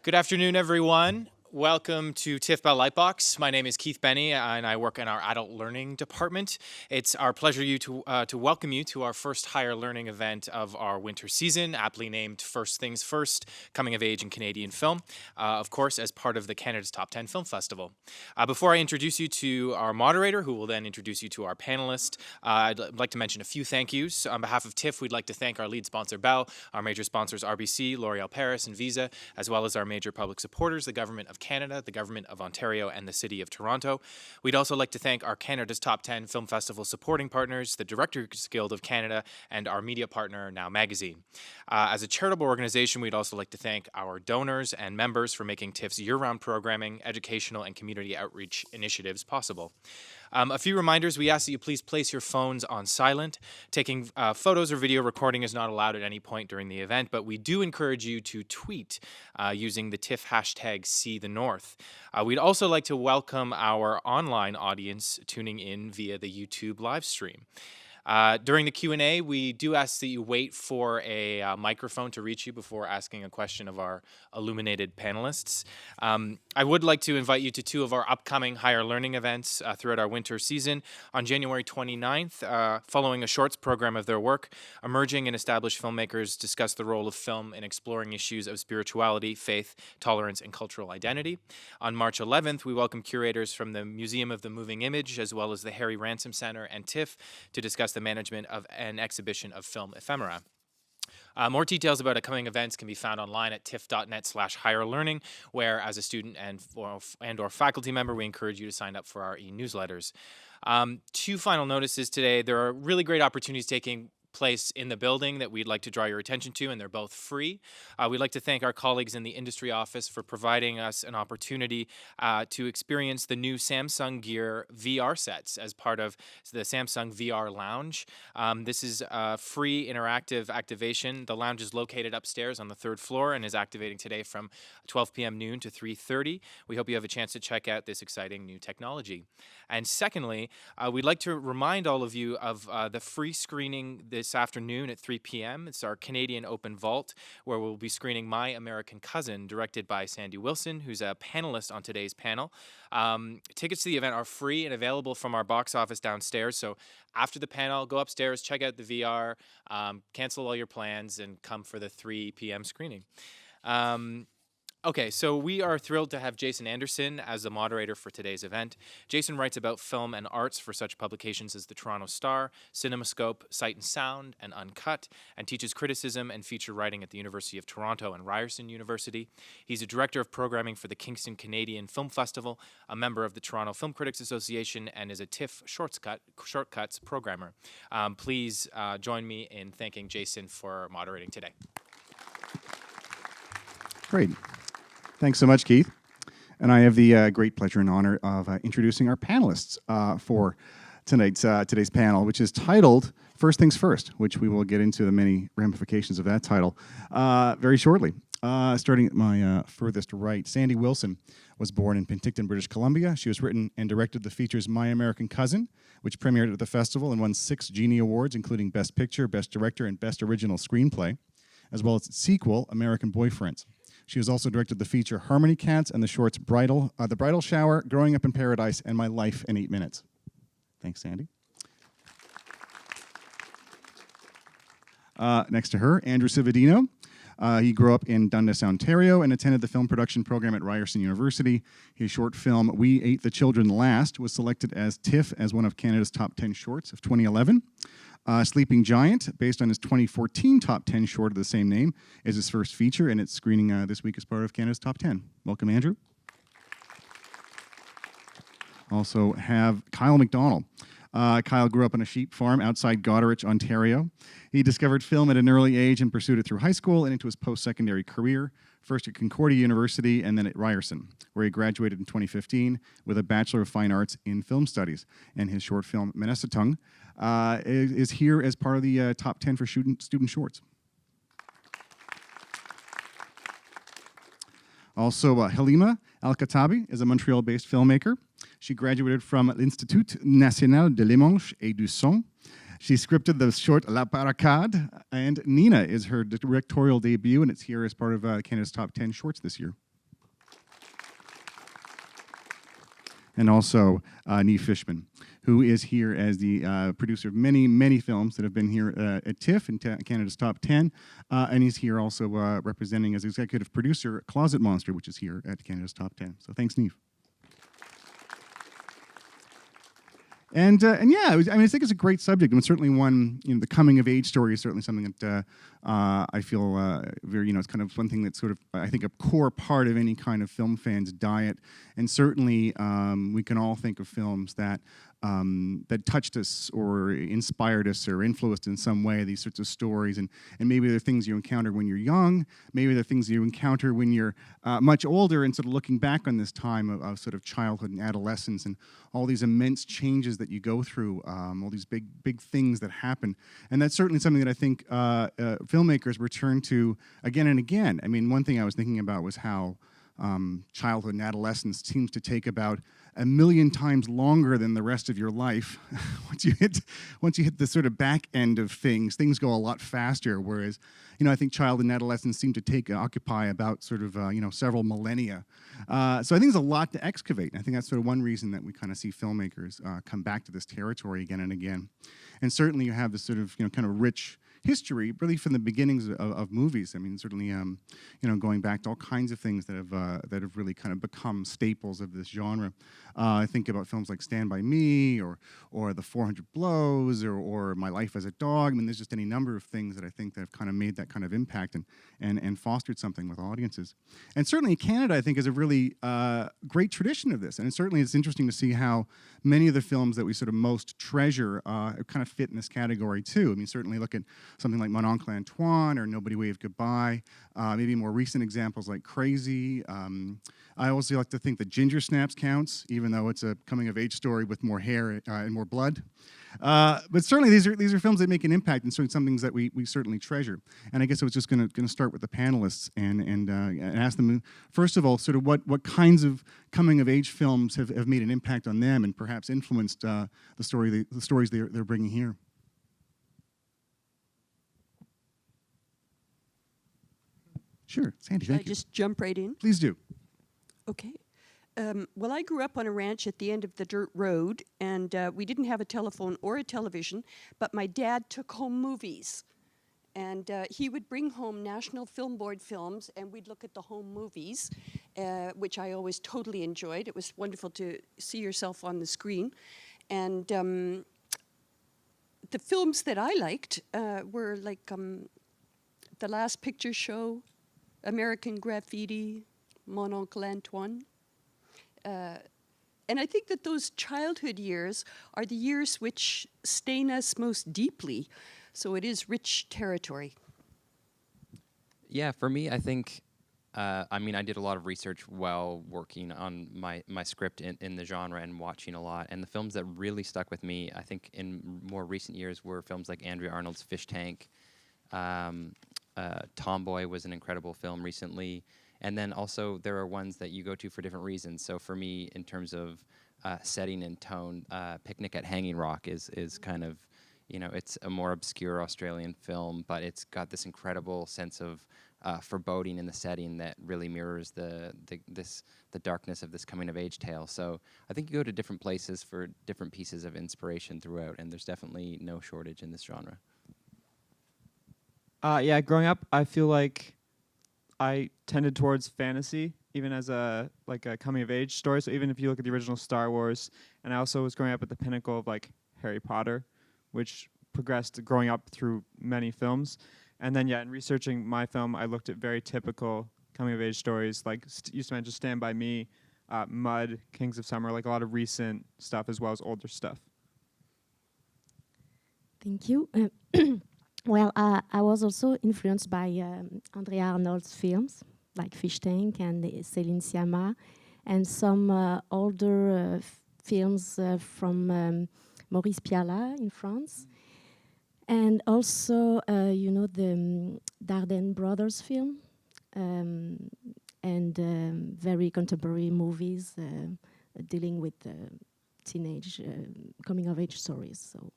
Good afternoon, everyone. Welcome to TIFF by Lightbox. My name is Keith Benny, and I work in our Adult Learning Department. It's our pleasure to welcome you to our first higher learning event of our winter season, aptly named First Things First, Coming of Age in Canadian Film, of course, as part of the Canada's Top 10 Film Festival. Before I introduce you to our moderator, who will then introduce you to our panelist, I'd like to mention a few thank yous. On behalf of TIFF, we'd like to thank our lead sponsor, Bell, our major sponsors, RBC, L'Oréal Paris, and Visa, as well as our major public supporters, the Government of Canada, the Government of Ontario, and the City of Toronto. We'd also like to thank our Canada's Top 10 Film Festival supporting partners, the Directors Guild of Canada, and our media partner, Now Magazine. As a charitable organization, we'd also like to thank our donors and members for making TIFF's year-round programming, educational, and community outreach initiatives possible. A few reminders: we ask that you please place your phones on silent. Taking photos or video recording is not allowed at any point during the event, but we do encourage you to tweet using the TIFF hashtag #SeeTheNorth. We'd also like to welcome our online audience tuning in via the YouTube live stream. During the Q&A, we do ask that you wait for a microphone to reach you before asking a question of our illuminated panelists. I would like to invite you to two of our upcoming higher learning events throughout our winter season. On January 29th, following a shorts program of their work, emerging and established filmmakers discuss the role of film in exploring issues of spirituality, faith, tolerance, and cultural identity. On March 11th, we welcome curators from the Museum of the Moving Image, as well as the Harry Ransom Center and TIFF, to discuss the management of an exhibition of film ephemera. More details about upcoming events can be found online at tiff.net/higherlearning, where as a student and/or faculty member, we encourage you to sign up for our e-newsletters. Two final notices today. There are really great opportunities taking place in the building that we'd like to draw your attention to, and they're both free. We'd like to thank our colleagues in the industry office for providing us an opportunity to experience the new Samsung Gear VR sets as part of the Samsung VR Lounge. This is a free interactive activation. The lounge is located upstairs on the 3rd floor and is activating today from 12 p.m. noon to 3:30. We hope you have a chance to check out this exciting new technology. And secondly, we'd like to remind all of you of the free screening this afternoon at 3 p.m. It's our Canadian Open Vault, where we'll be screening My American Cousin, directed by Sandy Wilson, who's a panelist on today's panel. Tickets to the event are free and available from our box office downstairs. So after the panel, go upstairs, check out the VR, cancel all your plans, and come for the 3 p.m. screening. Okay, so we are thrilled to have Jason Anderson as the moderator for today's event. Jason writes about film and arts for such publications as the Toronto Star, CinemaScope, Sight and Sound, and Uncut, and teaches criticism and feature writing at the University of Toronto and Ryerson University. He's a director of programming for the Kingston Canadian Film Festival, a member of the Toronto Film Critics Association, and is a TIFF Shortcuts programmer. Please join me in thanking Jason for moderating today. Great. Thanks so much, Keith. And I have the great pleasure and honor of introducing our panelists for today's panel, which is titled First Things First, which we will get into the many ramifications of that title very shortly. Starting at my furthest right, Sandy Wilson was born in Penticton, British Columbia. She has written and directed the features My American Cousin, which premiered at the festival and won 6 Genie Awards, including Best Picture, Best Director, and Best Original Screenplay, as well as its sequel, American Boyfriends. She has also directed the feature Harmony Cats and the shorts The Bridal Shower, Growing Up in Paradise, and My Life in 8 Minutes. Thanks, Sandy. Next to her, Andrew Cividino. He grew up in Dundas, Ontario, and attended the film production program at Ryerson University. His short film, We Ate the Children Last, was selected as TIFF as one of Canada's top 10 shorts of 2011. Sleeping Giant, based on his 2014 top 10 short of the same name, is his first feature, and it's screening this week as part of Canada's top 10. Welcome, Andrew. Also have Kyle McDonnell. Kyle grew up on a sheep farm outside Goderich, Ontario. He discovered film at an early age and pursued it through high school and into his post-secondary career, first at Concordia University and then at Ryerson, where he graduated in 2015 with a Bachelor of Fine Arts in Film Studies. And his short film, Menesetung, is here as part of the top 10 for student shorts. Also, Halima Elkhatabi is a Montreal-based filmmaker. She graduated from l'Institut National de l'Image et du Son. She scripted the short La Barricade, and Nina is her directorial debut, and it's here as part of Canada's top 10 shorts this year. and also Niv Fichman, who is here as the producer of many, many films that have been here at TIFF in Canada's Top 10, and he's here also representing as executive producer Closet Monster, which is here at Canada's Top 10. So thanks, Niv. And yeah, I think it's a great subject, and certainly one. The coming of age story is certainly something that I feel very. It's kind of one thing that's sort of, I think, a core part of any kind of film fan's diet. And certainly, we can all think of films that that touched us or inspired us or influenced in some way, these sorts of stories. And maybe they're things you encounter when you're young, maybe they're things you encounter when you're much older, and sort of looking back on this time of sort of childhood and adolescence and all these immense changes that you go through, all these big things that happen. And that's certainly something that I think filmmakers return to again and again. I mean, one thing I was thinking about was how childhood and adolescence seems to take about 1 million times longer than the rest of your life. once you hit the sort of back end of things go a lot faster. Whereas, I think child and adolescence seem to occupy about sort of several millennia. So I think there's a lot to excavate. And I think that's sort of one reason that we kind of see filmmakers come back to this territory again and again. And certainly you have this sort of kind of rich history, really from the beginnings of movies. I mean, certainly, going back to all kinds of things that have really kind of become staples of this genre. I think about films like Stand By Me, or The 400 Blows, or My Life as a Dog. I mean, there's just any number of things that I think that have kind of made that kind of impact and fostered something with audiences. And certainly Canada, I think, is a really great tradition of this. And certainly it's interesting to see how many of the films that we sort of most treasure kind of fit in this category too. I mean, certainly look at something like Mon Oncle Antoine or Nobody Waved Goodbye, maybe more recent examples like Crazy. I also like to think that Ginger Snaps counts, even though it's a coming-of-age story with more hair and more blood. But certainly these are films that make an impact, and certainly some things that we certainly treasure. And I guess I was just going to start with the panelists and ask them, first of all, sort of what kinds of coming-of-age films have made an impact on them and perhaps influenced the stories they're bringing here. Sure, Sandy, thank you. Should I just jump right in? Please do. Okay. Well, I grew up on a ranch at the end of the dirt road, and we didn't have a telephone or a television, but my dad took home movies. And he would bring home National Film Board films, and we'd look at the home movies, which I always totally enjoyed. It was wonderful to see yourself on the screen. And the films that I liked were like The Last Picture Show, American Graffiti, Mon Oncle Antoine. And I think that those childhood years are the years which stain us most deeply. So it is rich territory. Yeah, for me, I think, I did a lot of research while working on my script in the genre and watching a lot. And the films that really stuck with me, I think in more recent years, were films like Andrea Arnold's Fish Tank. Tomboy was an incredible film recently. And then also there are ones that you go to for different reasons. So for me, in terms of setting and tone, Picnic at Hanging Rock is kind of, it's a more obscure Australian film, but it's got this incredible sense of foreboding in the setting that really mirrors the darkness of this coming-of-age tale. So I think you go to different places for different pieces of inspiration throughout, and there's definitely no shortage in this genre. Yeah, growing up, I feel like I tended towards fantasy, even as a coming-of-age story. So even if you look at the original Star Wars, and I also was growing up at the pinnacle of Harry Potter, which progressed growing up through many films. And then, in researching my film, I looked at very typical coming-of-age stories, like used to mention Stand By Me, Mud, Kings of Summer, a lot of recent stuff as well as older stuff. Thank you. Well, I was also influenced by Andrea Arnold's films, like Fish Tank and Céline Sciamma, and some older films from Maurice Pialat in France. And also, the Dardenne Brothers film, and very contemporary movies dealing with teenage coming-of-age stories. So,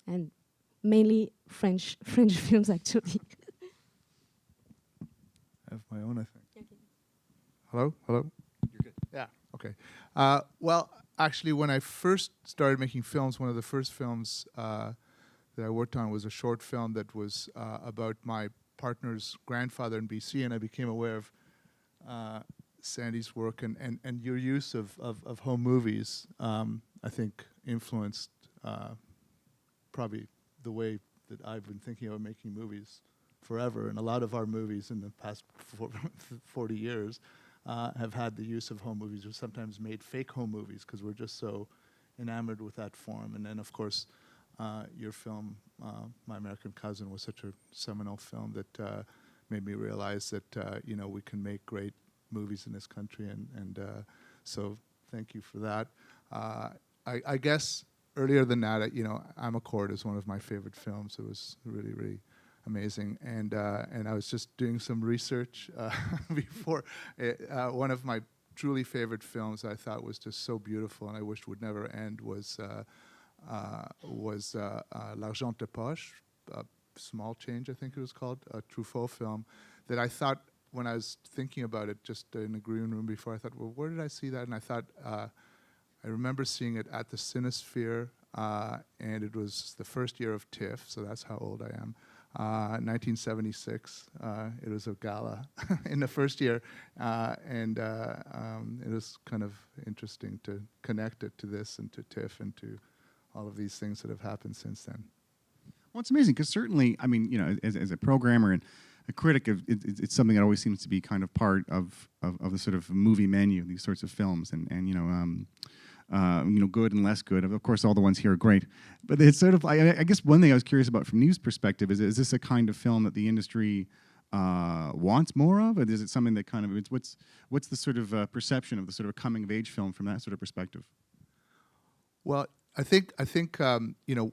and mainly French films, actually. I have my own, I think. Okay. Hello? You're good. Yeah. Okay. Well, actually, when I first started making films, one of the first films that I worked on was a short film that was about my partner's grandfather in BC, and I became aware of Sandy's work and your use of home movies, I think influenced probably the way that I've been thinking about making movies forever. And a lot of our movies in the past 40 years have had the use of home movies, or sometimes made fake home movies because we're just so enamored with that form. And then, of course, your film, My American Cousin, was such a seminal film that made me realize that we can make great movies in this country, and so thank you for that. I guess earlier than that, I'm a Court is one of my favorite films. It was really, really amazing, and I was just doing some research before. One of my truly favorite films I thought was just so beautiful and I wished would never end was L'Argent de Poche, Small Change, I think it was called, a Truffaut film that I thought, when I was thinking about it just in the green room before, I thought, well, where did I see that? And I thought, I remember seeing it at the Cinesphere, and it was the first year of TIFF, so that's how old I am. 1976, it was a gala in the first year, and it was kind of interesting to connect it to this and to TIFF and to all of these things that have happened since then. Well, it's amazing because certainly, I mean, as a programmer and a critic, it's something that always seems to be kind of part of the sort of movie menu, these sorts of films, and good and less good. Of course, all the ones here are great, but it's sort of, I guess one thing I was curious about from Niv's perspective is this a kind of film that the industry wants more of? Or is it something that kind of, what's the sort of perception of the sort of coming of age film from that sort of perspective? Well, I think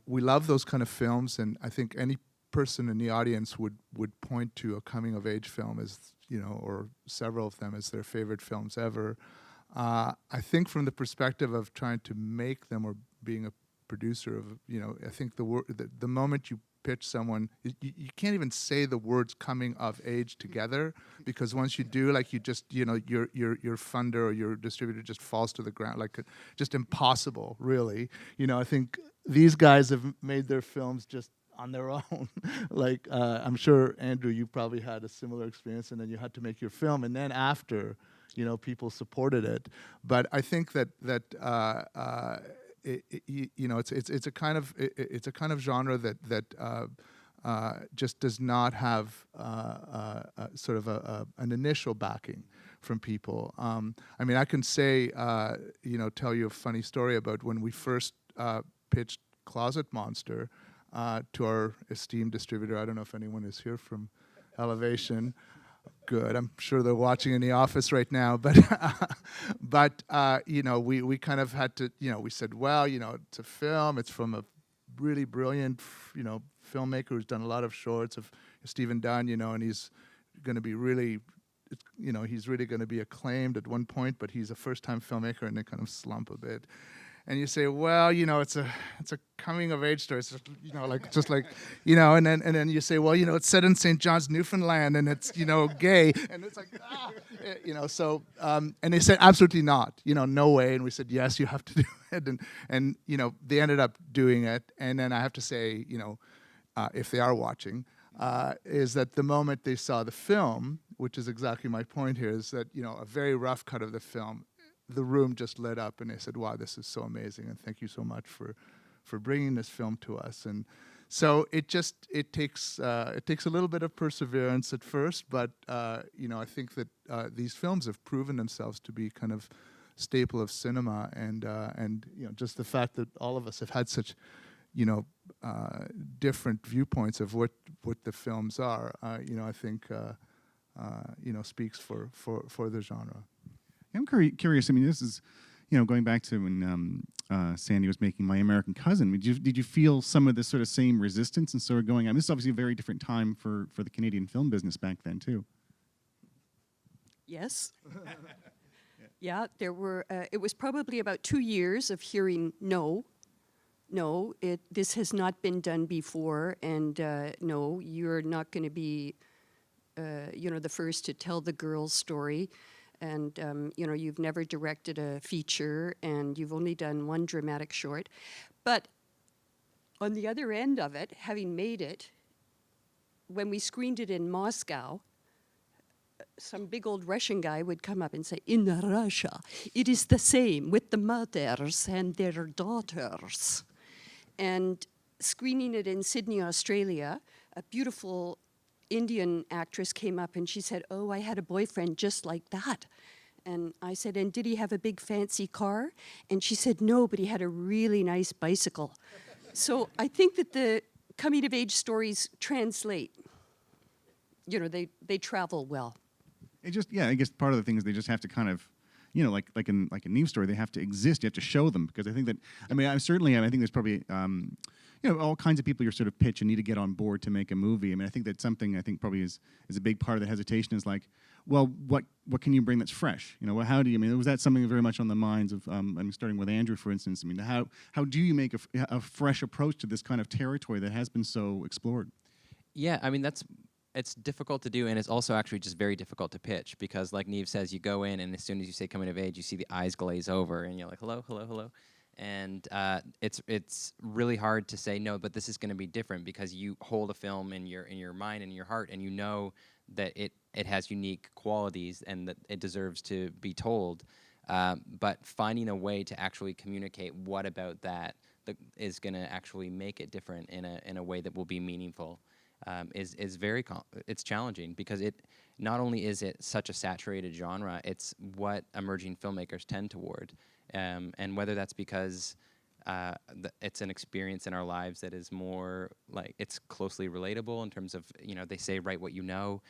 we love those kind of films, and I think any person in the audience would point to a coming of age film as, or several of them as their favorite films ever. I think from the perspective of trying to make them or being a producer of, I think the moment you pitch someone, you can't even say the words coming of age together, because once you do, like, you just, your funder or your distributor just falls to the ground, like just impossible, really. I think these guys have made their films just on their own. Like, I'm sure, Andrew, you probably had a similar experience, and then you had to make your film, and then after, people supported it. But I think that it's a kind of genre that just does not have sort of an initial backing from people. I mean, I can say, tell you a funny story about when we first pitched Closet Monster to our esteemed distributor. I don't know if anyone is here from Elevation. Good. I'm sure they're watching in the office right now. But we kind of had to, we said, well, it's a film. It's from a really brilliant, filmmaker who's done a lot of shorts, of Stephen Dunn, and he's going to be really, he's really going to be acclaimed at one point, but he's a first-time filmmaker, and they kind of slump a bit. And you say, well, it's a coming of age story. It's and then you say, well, it's set in St. John's, Newfoundland, and it's gay, and it's like, So and they said absolutely not, no way. And we said, yes, you have to do it, and they ended up doing it. And then I have to say, if they are watching, is that the moment they saw the film, which is exactly my point here, is that a very rough cut of the film. The room just lit up, and they said, wow, this is so amazing, and thank you so much for bringing this film to us. And so it takes a little bit of perseverance at first, but I think that these films have proven themselves to be kind of staple of cinema, and just the fact that all of us have had such different viewpoints of what the films are, I think speaks for the genre. I'm curious. I mean, this is, going back to when Sandy was making My American Cousin. Did you feel some of this sort of same resistance and sort of going on? This is obviously a very different time for the Canadian film business back then, too. Yes. Yeah, there were. It was probably about 2 years of hearing no, this has not been done before, and no, you're not going to be, the first to tell the girl's story. and you've never directed a feature, and you've only done one dramatic short. But on the other end of it, having made it, when we screened it in Moscow, some big old Russian guy would come up and say, in Russia, it is the same with the mothers and their daughters. And screening it in Sydney, Australia, a beautiful Indian actress came up and she said, oh, I had a boyfriend just like that. And I said, and did he have a big fancy car? And she said, no, but he had a really nice bicycle. So I think that the coming-of-age stories translate. They travel well. It just, I guess part of the thing is they just have to kind of, like a Niv story, they have to exist. You have to show them, because I think that, I think there's probably, all kinds of people you sort of pitch and need to get on board to make a movie. I mean, I think that's something probably is a big part of the hesitation is like, well, what can you bring that's fresh? How do you, was that something very much on the minds of, starting with Andrew, for instance, how do you make a fresh approach to this kind of territory that has been so explored? Yeah, it's difficult to do, and it's also actually just very difficult to pitch, because like Niv says, you go in and as soon as you say coming of age, you see the eyes glaze over and you're like, hello, hello, hello. And it's really hard to say, no, but this is going to be different, because you hold a film in your mind and your heart, and you know that it has unique qualities and that it deserves to be told. But finding a way to actually communicate what about that is going to actually make it different in a way that will be meaningful. Is very it's challenging, because it not only is it such a saturated genre, it's what emerging filmmakers tend toward, and whether that's because it's an experience in our lives that is more like it's closely relatable in terms of they say write what you know.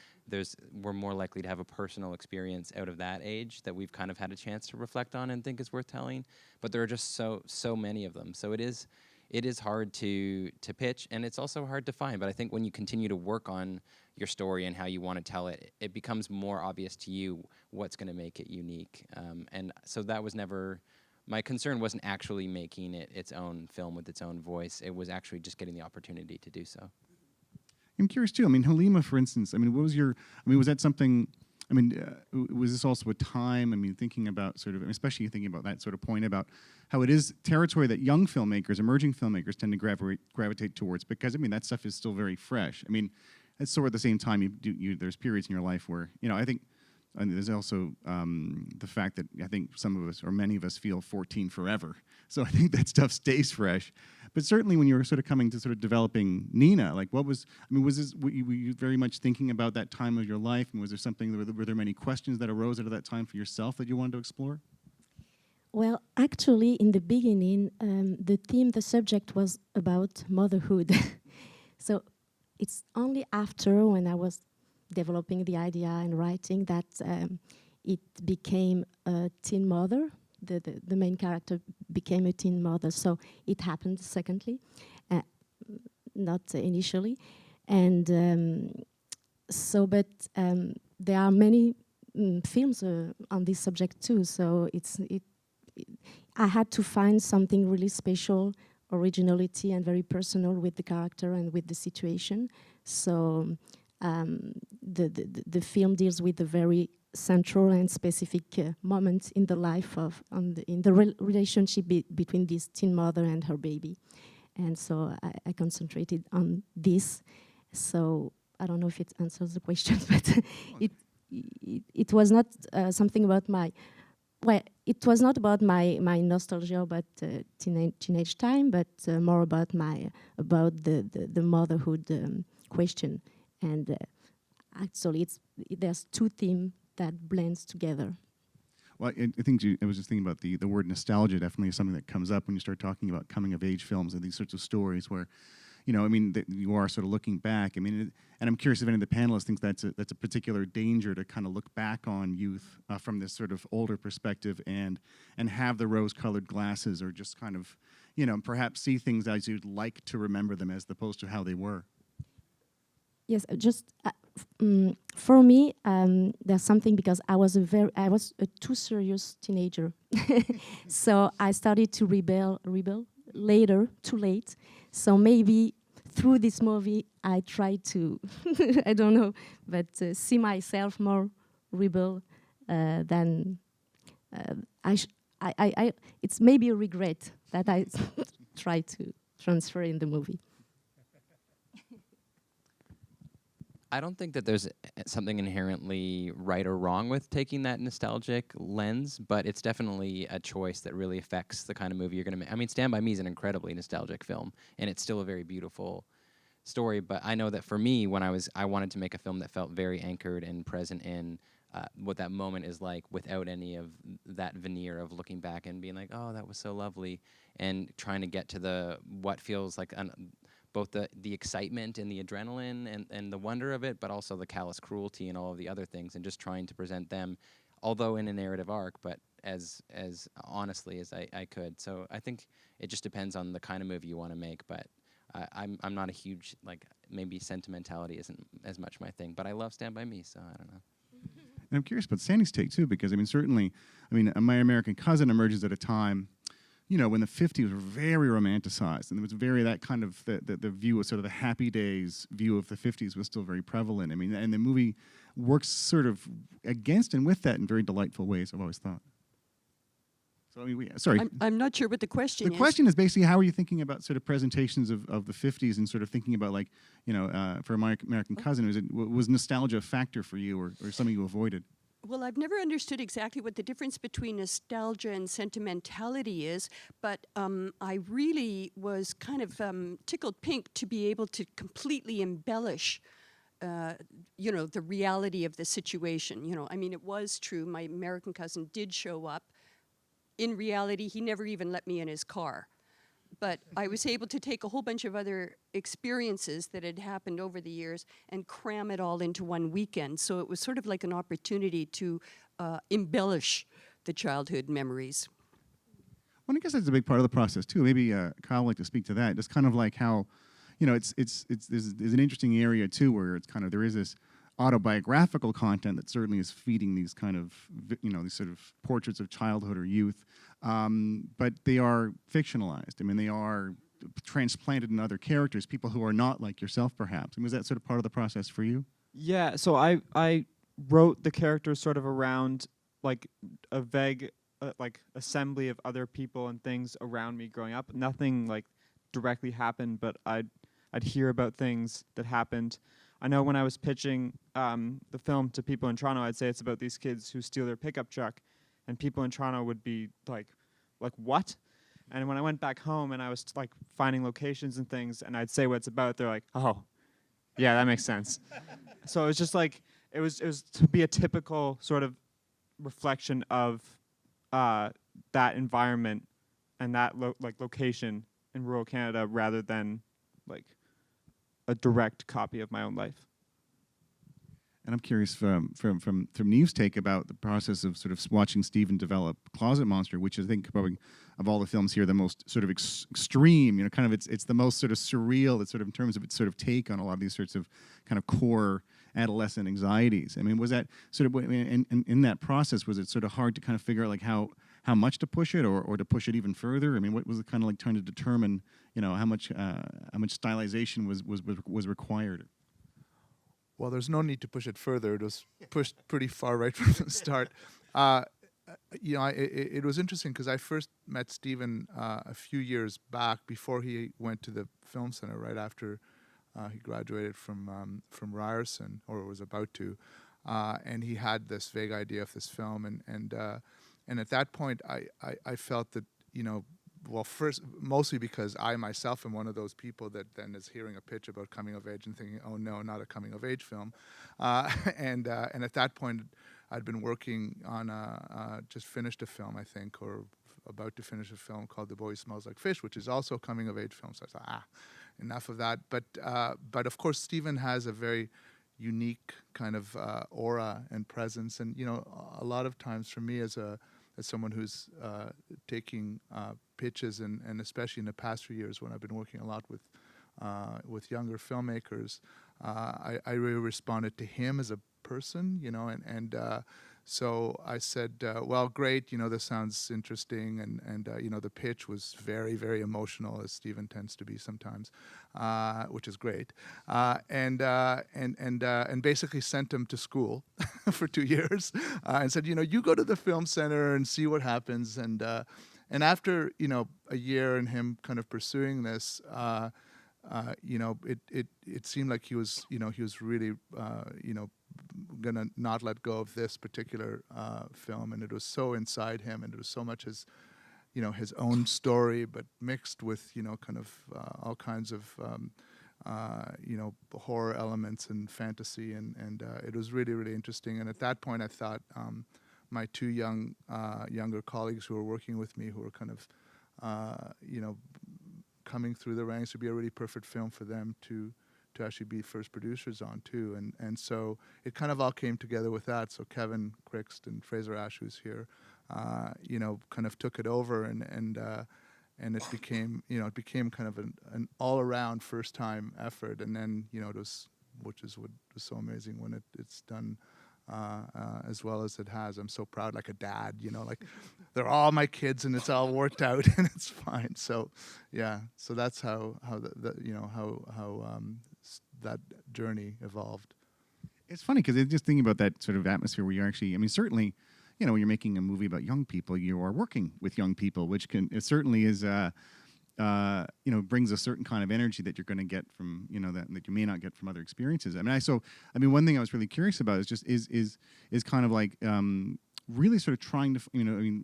We're more likely to have a personal experience out of that age that we've kind of had a chance to reflect on and think is worth telling. But there are just so many of them, so it is hard to pitch, and it's also hard to find. But I think when you continue to work on your story and how you want to tell it, it becomes more obvious to you what's going to make it unique. And so that was never, my concern wasn't actually making it its own film with its own voice. It was actually just getting the opportunity to do so. I'm curious too. Halima, for instance, what was was that something, was this also a time, thinking about sort of, especially thinking about that sort of point about how it is territory that young filmmakers, emerging filmmakers tend to gravitate towards, because, that stuff is still very fresh. It's sort of at the same time, there's periods in your life where, I think, and there's also the fact that I think some of us, or many of us, feel 14 forever. So I think that stuff stays fresh. But certainly when you were sort of coming to sort of developing Nina, like what was, were you very much thinking about that time of your life? And was there something, were there many questions that arose out of that time for yourself that you wanted to explore? Well, actually, in the beginning, the subject was about motherhood. So it's only after, when I was developing the idea and writing, that it became a teen mother. The main character became a teen mother, so it happened secondly, not initially. And there are many films on this subject too, so I had to find something really special, originality and very personal with the character and with the situation. So the film deals with the very central and specific moments in the life of, in the relationship between this teen mother and her baby. And so I concentrated on this. So I don't know if it answers the question, but it was not something about my, well, it was not about my nostalgia about teenage time, but more about the motherhood question. And actually, there's two themes that blends together. Well, I think I was just thinking about the word nostalgia. Definitely is something that comes up when you start talking about coming of age films and these sorts of stories where, that you are sort of looking back. And I'm curious if any of the panelists think that's a particular danger to kind of look back on youth from this sort of older perspective and have the rose-colored glasses, or just kind of, perhaps see things as you'd like to remember them as opposed to how they were. Yes, just for me, there's something, because I was a too serious teenager, so I started to rebel later, too late. So maybe through this movie, I tried to, I don't know, but see myself more rebel then it's maybe a regret that I try to transfer in the movie. I don't think that there's something inherently right or wrong with taking that nostalgic lens, but it's definitely a choice that really affects the kind of movie you're going to make. I mean, Stand By Me is an incredibly nostalgic film, and it's still a very beautiful story, but I know that for me, when I wanted to make a film that felt very anchored and present in what that moment is like without any of that veneer of looking back and being like, oh, that was so lovely, and trying to get to what feels like both the excitement and the adrenaline and the wonder of it, but also the callous cruelty and all of the other things, and just trying to present them, although in a narrative arc, but as honestly as I could. So I think it just depends on the kind of movie you want to make, but I'm not a huge, like, maybe sentimentality isn't as much my thing, but I love Stand By Me, so I don't know. And I'm curious about Sandy's take too, because I mean, certainly, My American Cousin emerges at a time, when the 50s were very romanticized, and there was very that kind of the view of sort of the happy days view of the 50s was still very prevalent. I mean, and the movie works sort of against and with that in very delightful ways, I've always thought. So, I mean, sorry. I'm not sure what the question is. The question is basically, how are you thinking about sort of presentations of the 50s and sort of thinking about, like, for My American Cousin, was nostalgia a factor for you or something you avoided? Well, I've never understood exactly what the difference between nostalgia and sentimentality is, but I really was kind of tickled pink to be able to completely embellish the reality of the situation. I mean, it was true. My American Cousin did show up. In reality, he never even let me in his car. But I was able to take a whole bunch of other experiences that had happened over the years and cram it all into one weekend. So it was sort of like an opportunity to embellish the childhood memories. Well, I guess that's a big part of the process too. Maybe Kyle would like to speak to that. Just kind of like how, there's an interesting area too where it's kind of, there is this autobiographical content that certainly is feeding these kind of, these sort of portraits of childhood or youth, but they are fictionalized. I mean, they are transplanted in other characters, people who are not like yourself, perhaps. And was that sort of part of the process for you? Yeah, so I wrote the characters sort of around like a vague like assembly of other people and things around me growing up. Nothing like directly happened, but I'd hear about things that happened. I know when I was pitching the film to people in Toronto, I'd say it's about these kids who steal their pickup truck, and people in Toronto would be like what? And when I went back home and I was like finding locations and things, and I'd say what it's about, they're like, oh, yeah, that makes sense. So it was just like it was to be a typical sort of reflection of that environment and that location in rural Canada, rather than like a direct copy of my own life. And I'm curious from Niv's take about the process of sort of watching Stephen develop Closet Monster, which I think probably of all the films here, the most sort of extreme, kind of it's the most sort of surreal, it's sort of in terms of its sort of take on a lot of these sorts of kind of core adolescent anxieties. I mean, was that sort of, in that process, was it sort of hard to kind of figure out like how much to push it or to push it even further? I mean, what was it kind of like trying to determine, how much stylization was required? Well, there's no need to push it further. It was pushed pretty far right from the start. It was interesting because I first met Stephen a few years back before he went to the Film Center, right after he graduated from Ryerson, or was about to, and he had this vague idea of this film, and at that point I felt that well, first, mostly because I myself am one of those people that then is hearing a pitch about coming of age and thinking, oh no, not a coming of age film. And at that point, I'd been working on just finished a film, I think, or about to finish a film called The Boy Who Smells Like Fish, which is also a coming of age film. So I thought, enough of that. But of course, Stephen has a very unique kind of aura and presence. And, a lot of times for me as someone who's taking pitches, and especially in the past few years when I've been working a lot with younger filmmakers, I really responded to him as a person, So I said, well, great, this sounds interesting, and the pitch was very, very emotional, as Stephen tends to be sometimes, which is great, and basically sent him to school for 2 years, and said, you go to the film center and see what happens, and after a year and him kind of pursuing this, it seemed like he was really gonna not let go of this particular film, and it was so inside him, and it was so much his own story, but mixed with kind of all kinds of horror elements and fantasy, and it was really, really interesting. And at that point, I thought my two younger colleagues who were working with me, who were kind of coming through the ranks, would be a really perfect film for them to actually be first producers on too, and so it kind of all came together with that. So Kevin Crixt and Fraser Ash, who's here, kind of took it over, and it became kind of an all around first time effort, and then it was, which is what was so amazing when it's done as well as it has. I'm so proud, like a dad, like they're all my kids and it's all worked out and it's fine. So yeah, so that's how that journey evolved. It's funny because just thinking about that sort of atmosphere where you're actually, I mean, certainly, when you're making a movie about young people, you are working with young people, which it certainly is, brings a certain kind of energy that you're going to get from, that you may not get from other experiences. I mean, one thing I was really curious about is kind of like, really sort of trying to,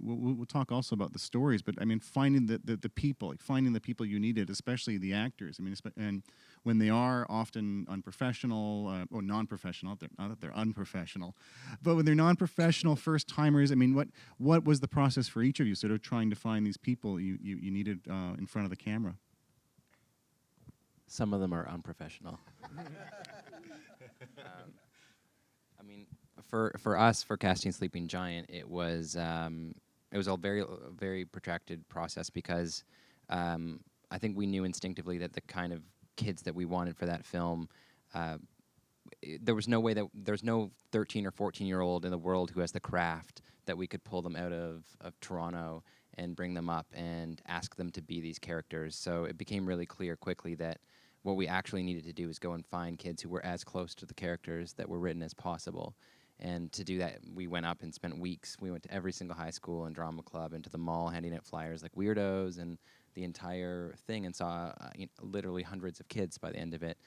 we'll talk also about the stories, but I mean, finding the people, like finding the people you needed, especially the actors. I mean, and when they are often unprofessional or non-professional, not that they're unprofessional, but when they're non-professional first timers, I mean, what was the process for each of you, sort of trying to find these people you needed in front of the camera? Some of them are unprofessional. I mean, for us, for casting Sleeping Giant, it was a very, very protracted process because I think we knew instinctively that the kind of kids that we wanted for that film, there was no way that there's no 13 or 14-year-old in the world who has the craft that we could pull them out of Toronto and bring them up and ask them to be these characters. So it became really clear quickly that what we actually needed to do was go and find kids who were as close to the characters that were written as possible. And to do that, we went up and spent weeks. We went to every single high school and drama club and to the mall handing out flyers like weirdos and the entire thing, and saw literally hundreds of kids by the end of it.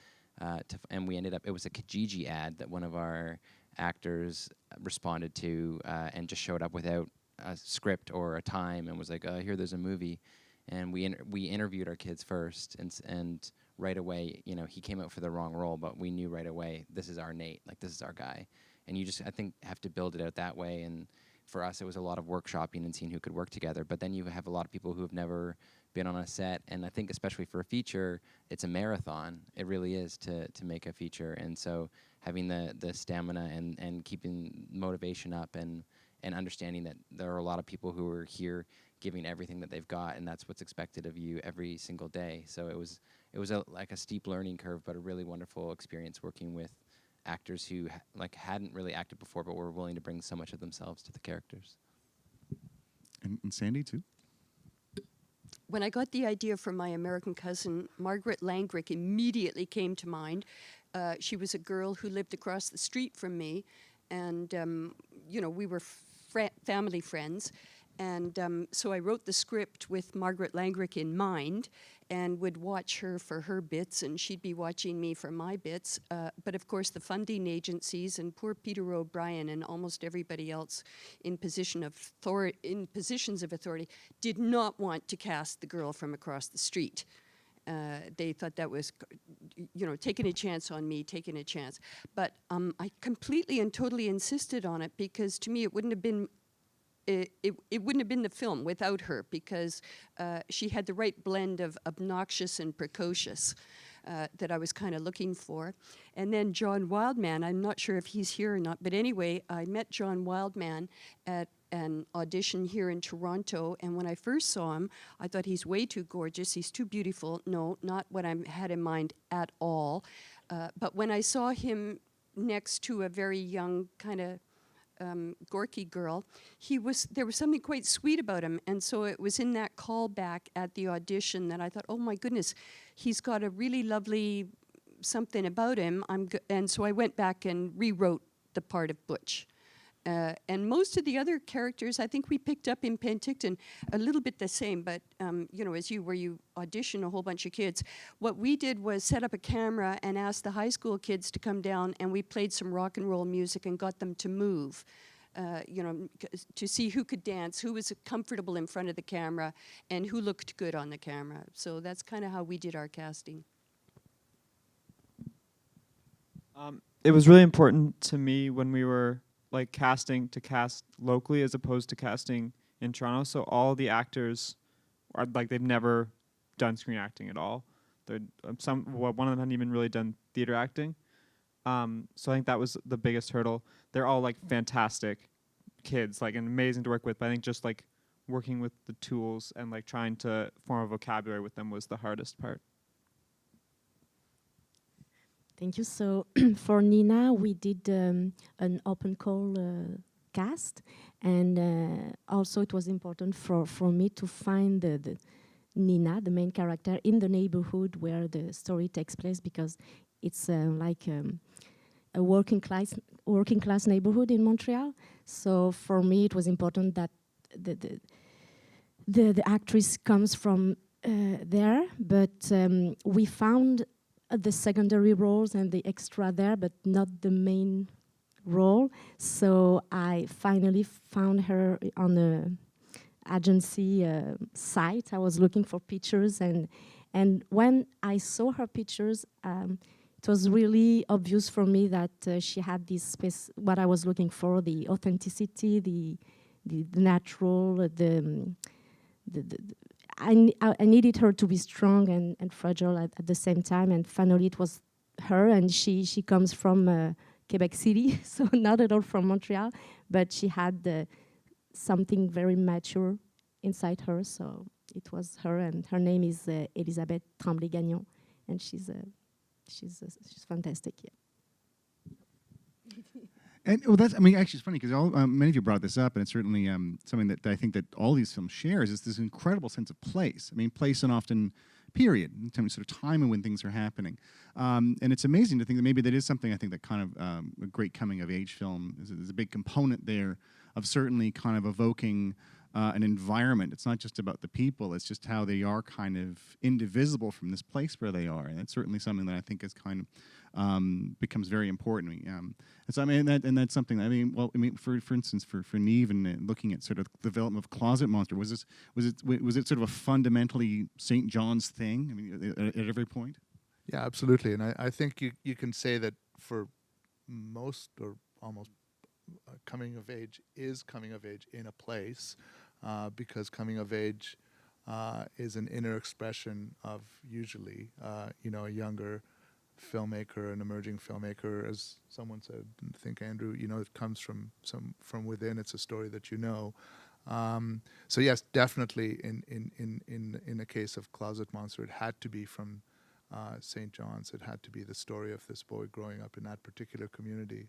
And we ended up, it was a Kijiji ad that one of our actors responded to and just showed up without a script or a time and was like, here, there's a movie. And we interviewed our kids first, and right away, he came out for the wrong role, but we knew right away, this is our Nate, like this is our guy. And you just, I think, have to build it out that way. And for us, it was a lot of workshopping and seeing who could work together. But then you have a lot of people who have never been on a set. And I think especially for a feature, it's a marathon. It really is to make a feature. And so having the stamina and keeping motivation up and understanding that there are a lot of people who are here giving everything that they've got, and that's what's expected of you every single day. So it was like a steep learning curve, but a really wonderful experience working with actors who hadn't really acted before, but were willing to bring so much of themselves to the characters. And Sandy too? When I got the idea from my American cousin, Margaret Langrick immediately came to mind. She was a girl who lived across the street from me, and we were family friends. And so I wrote the script with Margaret Langrick in mind and would watch her for her bits, and she'd be watching me for my bits. But of course, the funding agencies and poor Peter O'Brien and almost everybody else in positions of authority did not want to cast the girl from across the street. They thought that was, taking a chance on me, taking a chance. But I completely and totally insisted on it because to me it wouldn't have been the film without her, because she had the right blend of obnoxious and precocious that I was kind of looking for. And then John Wildman, I'm not sure if he's here or not, but anyway, I met John Wildman at an audition here in Toronto, and when I first saw him, I thought he's way too gorgeous, he's too beautiful. No, not what I had in mind at all. But when I saw him next to a very young kind of Gorky girl, there was something quite sweet about him, and so it was in that callback at the audition that I thought, oh my goodness, he's got a really lovely something about him. And so I went back and rewrote the part of Butch. And most of the other characters, I think we picked up in Penticton a little bit the same, but where you audition a whole bunch of kids, what we did was set up a camera and ask the high school kids to come down, and we played some rock and roll music and got them to move, to see who could dance, who was comfortable in front of the camera, and who looked good on the camera. So that's kind of how we did our casting. It was really important to me when we were casting to cast locally as opposed to casting in Toronto. So all the actors are they've never done screen acting at all. They're one of them hadn't even really done theater acting. So I think that was the biggest hurdle. They're all fantastic kids, and amazing to work with. But I think just working with the tools and trying to form a vocabulary with them was the hardest part. Thank you. So for Nina, we did an open call cast, and also it was important for me to find the Nina, the main character, in the neighborhood where the story takes place, because it's a working class neighborhood in Montreal. So for me, it was important that the actress comes from there, but we found the secondary roles and the extra there, but not the main role. So I finally found her on a agency site. I was looking for pictures, and when I saw her pictures, it was really obvious for me that she had this space, what I was looking for, the authenticity, the natural, I needed her to be strong and fragile at the same time, and finally it was her, and she comes from Quebec City, so not at all from Montreal, but she had something very mature inside her, so it was her, and her name is Elisabeth Tremblay-Gagnon, and she's fantastic, yeah. And actually, it's funny because many of you brought this up, and it's certainly something that I think that all these films shares is this incredible sense of place. Place and often period, in terms of sort of time and when things are happening. And it's amazing to think that maybe that is something I think that kind of a great coming of age film is a big component there of certainly kind of evoking an environment. It's not just about the people, it's just how they are kind of indivisible from this place where they are. And it's certainly something that I think is kind of becomes very important. And so that's something that, for instance, for Niv and looking at sort of the development of Closet Monster, was it sort of a fundamentally St. John's thing? At every point? Yeah, absolutely. And I think you can say that for most or almost coming of age is coming of age in a place, because coming of age is an inner expression of usually a younger filmmaker, an emerging filmmaker, as someone said. I think Andrew, it comes from within. It's a story that So yes, definitely in the case of Closet Monster, it had to be from St. John's. It had to be the story of this boy growing up in that particular community.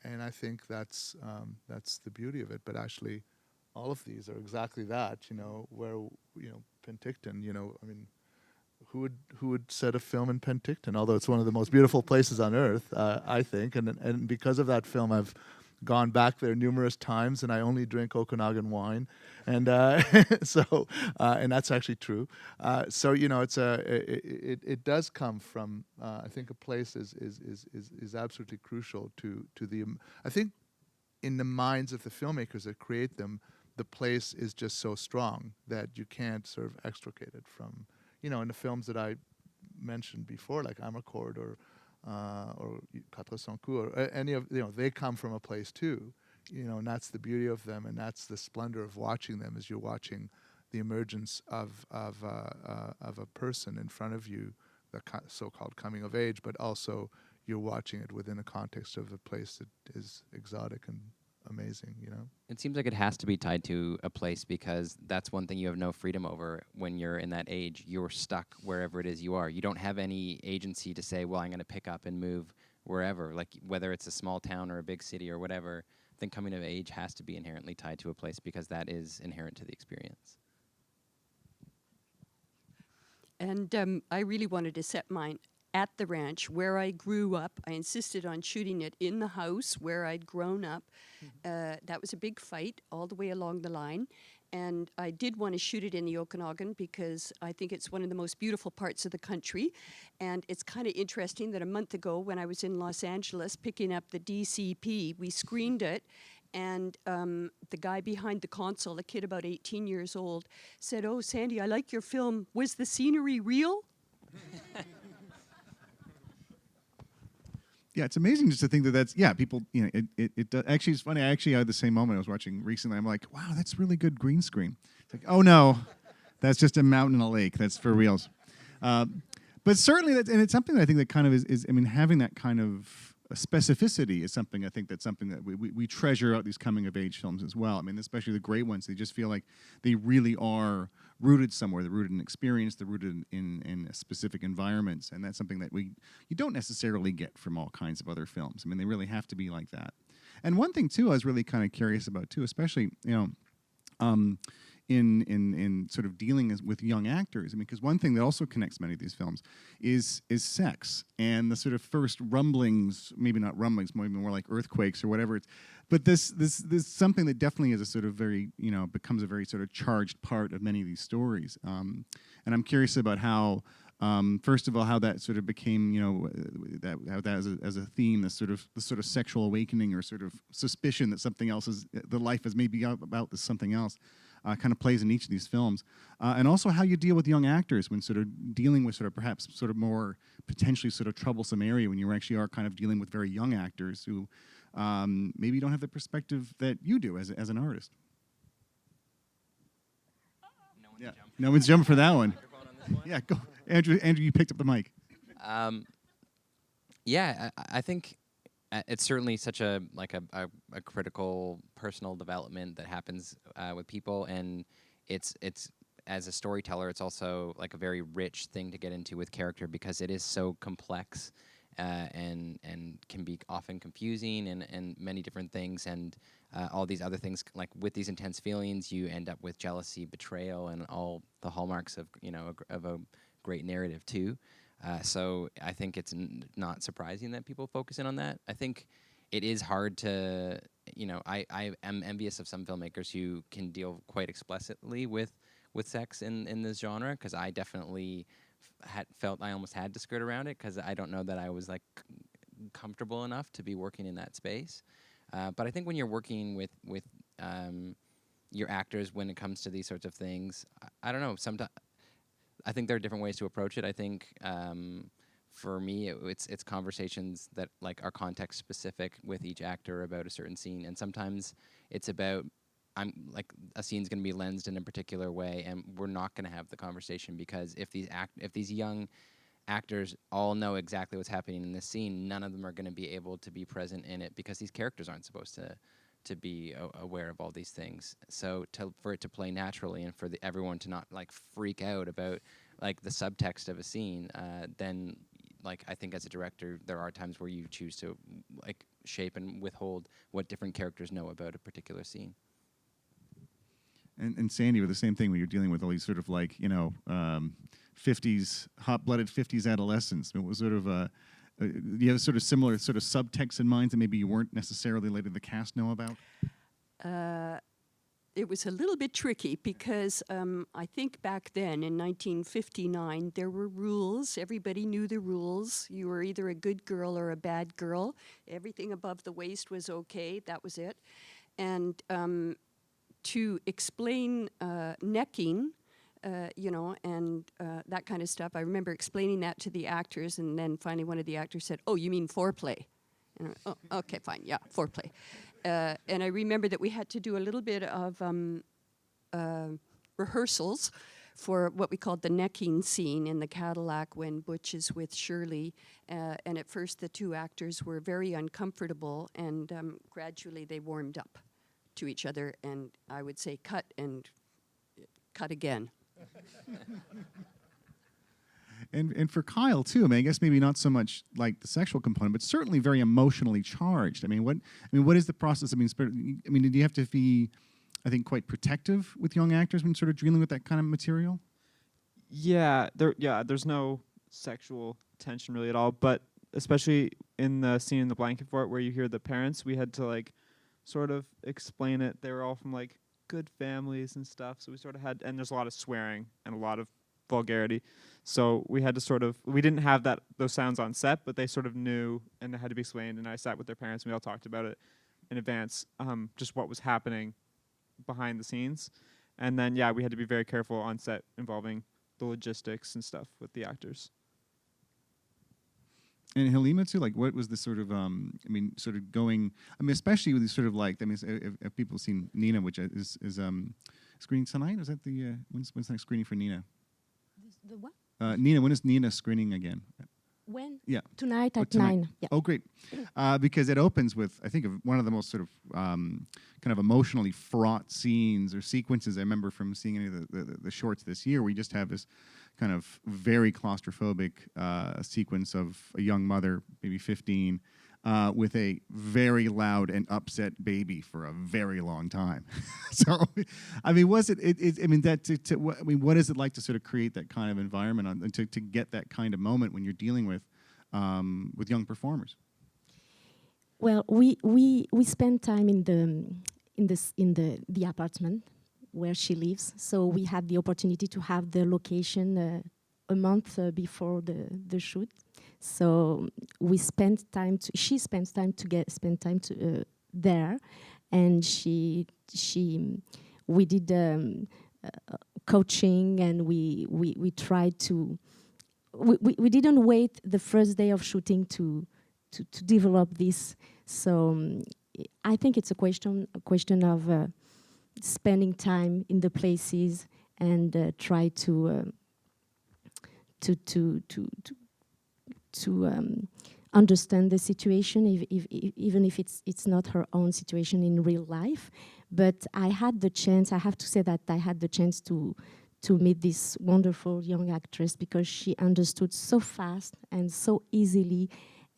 And I think that's the beauty of it. But actually, all of these are exactly that. Where Penticton. Who would set a film in Penticton? Although it's one of the most beautiful places on earth, I think. And because of that film, I've gone back there numerous times, and I only drink Okanagan wine, and and that's actually true. So it does come from. I think a place is absolutely crucial to the. I think in the minds of the filmmakers that create them, the place is just so strong that you can't sort of extricate it from. In the films that I mentioned before, like Amarcord or Quatre Cents Coups, or any of they come from a place too, and that's the beauty of them, and that's the splendor of watching them, is you're watching the emergence of a person in front of you, the so-called coming of age, but also you're watching it within a context of a place that is exotic and amazing. It seems like it has to be tied to a place, because that's one thing you have no freedom over when you're in that age. You're stuck wherever it is you are. You don't have any agency to say, well, I'm going to pick up and move wherever, like whether it's a small town or a big city or whatever. think coming of age has to be inherently tied to a place because that is inherent to the experience. And I really wanted to set mine at the ranch where I grew up. I insisted on shooting it in the house where I'd grown up. That was a big fight all the way along the line. And I did want to shoot it in the Okanagan because I think it's one of the most beautiful parts of the country. And it's kind of interesting that a month ago when I was in Los Angeles picking up the DCP, we screened it. And the guy behind the console, a kid about 18 years old, said, "Oh, Sandy, I like your film. Was the scenery real?" Yeah, it's amazing just to think that that's, yeah, people, you know, it does. Actually, it's funny. I actually had the same moment I was watching recently. I'm like, wow, that's really good green screen. It's like, oh no, that's just a mountain and a lake. That's for reals. But certainly, and it's something that I think that kind of is, I mean, having that kind of specificity is something, I think that's something that we treasure out these coming of age films as well. I mean, especially the great ones, they just feel like they really are rooted somewhere. They're rooted in experience, they're rooted in specific environments, and that's something that you don't necessarily get from all kinds of other films. I mean, they really have to be like that. And one thing too I was really kind of curious about too, especially, you know, in sort of dealing with young actors. I mean, because one thing that also connects many of these films is sex and the sort of first rumblings, maybe not rumblings, maybe more like earthquakes or whatever. But this something that definitely is a sort of very, you know, becomes a very sort of charged part of many of these stories. And I'm curious about how, first of all, how that sort of became, you know, how that as a theme, the sort of sexual awakening or sort of suspicion that something else is, the life is maybe about this something else. Kind of plays in each of these films, and also how you deal with young actors when sort of dealing with sort of perhaps sort of more potentially sort of troublesome area when you actually are kind of dealing with very young actors who maybe don't have the perspective that you do as an artist. No one's jumping for that one. Yeah, go, Andrew. Andrew, you picked up the mic. Yeah, I think it's certainly such a critical personal development that happens with people, and it's as a storyteller, it's also like a very rich thing to get into with character because it is so complex and can be often confusing and many different things, and all these other things. Like with these intense feelings, you end up with jealousy, betrayal, and all the hallmarks of, you know, of a great narrative too. So I think it's not surprising that people focus in on that. I think it is hard to, you know, I am envious of some filmmakers who can deal quite explicitly with sex in this genre, because I definitely felt I almost had to skirt around it because I don't know that I was like comfortable enough to be working in that space. But I think when you're working with your actors when it comes to these sorts of things, I don't know, sometimes I think there are different ways to approach it. I think for me, it's conversations that like are context specific with each actor about a certain scene, and sometimes it's about a scene's going to be lensed in a particular way, and we're not going to have the conversation because if these young actors all know exactly what's happening in this scene, none of them are going to be able to be present in it because these characters aren't supposed to be aware of all these things. So for it to play naturally and for everyone to not like freak out about like the subtext of a scene, then like I think as a director there are times where you choose to like shape and withhold what different characters know about a particular scene. And Sandy, with the same thing when you're dealing with all these sort of like, you know, 50s, hot-blooded 50s adolescents. It was sort of you have sort of similar sort of subtext in mind that maybe you weren't necessarily letting the cast know about? It was a little bit tricky because I think back then in 1959 there were rules. Everybody knew the rules. You were either a good girl or a bad girl. Everything above the waist was okay. That was it. And to explain necking, you know, and that kind of stuff. I remember explaining that to the actors, and then finally one of the actors said, "Oh, you mean foreplay?" And I went, "Oh, okay, fine, yeah, foreplay." And I remember that we had to do a little bit of rehearsals for what we called the necking scene in the Cadillac when Butch is with Shirley. And at first the two actors were very uncomfortable, and gradually they warmed up to each other, and I would say cut and cut again. and for Kyle too. I mean, I guess maybe not so much like the sexual component, but certainly very emotionally charged. What is the process? I mean, did you have to be, I think, quite protective with young actors when sort of dealing with that kind of material? There's no sexual tension really at all, but especially in the scene in the blanket fort where you hear the parents, we had to like sort of explain it. They were all from like good families and stuff, so we sort of had, and there's a lot of swearing and a lot of vulgarity, so we had to sort of, we didn't have those sounds on set, but they sort of knew and it had to be explained, and I sat with their parents and we all talked about it in advance, just what was happening behind the scenes. And then we had to be very careful on set involving the logistics and stuff with the actors. And Halima too, like what was the sort of, going, especially with these sort of like, if people have seen Nina, which is screening tonight, is that the, when's the next screening for Nina? The what? Nina, when is Nina screening again? When? Yeah. Tonight at tonight. 9. Yeah. Oh, great. Because it opens with, I think, one of the most sort of kind of emotionally fraught scenes or sequences I remember from seeing any of the shorts this year, where you just have this kind of very claustrophobic sequence of a young mother, maybe 15, with a very loud and upset baby for a very long time. So, I mean, what is it like to sort of create that kind of environment and to get that kind of moment when you're dealing with young performers? Well, we spend time in the apartment where she lives, so we had the opportunity to have the location a month before the shoot. So we spent time. She spends time there, and we did coaching, and we tried to. We didn't wait the first day of shooting to develop this. So I think it's a question of spending time in the places and try to understand the situation, even if it's not her own situation in real life. But I have to say that I had the chance to meet this wonderful young actress, because she understood so fast and so easily.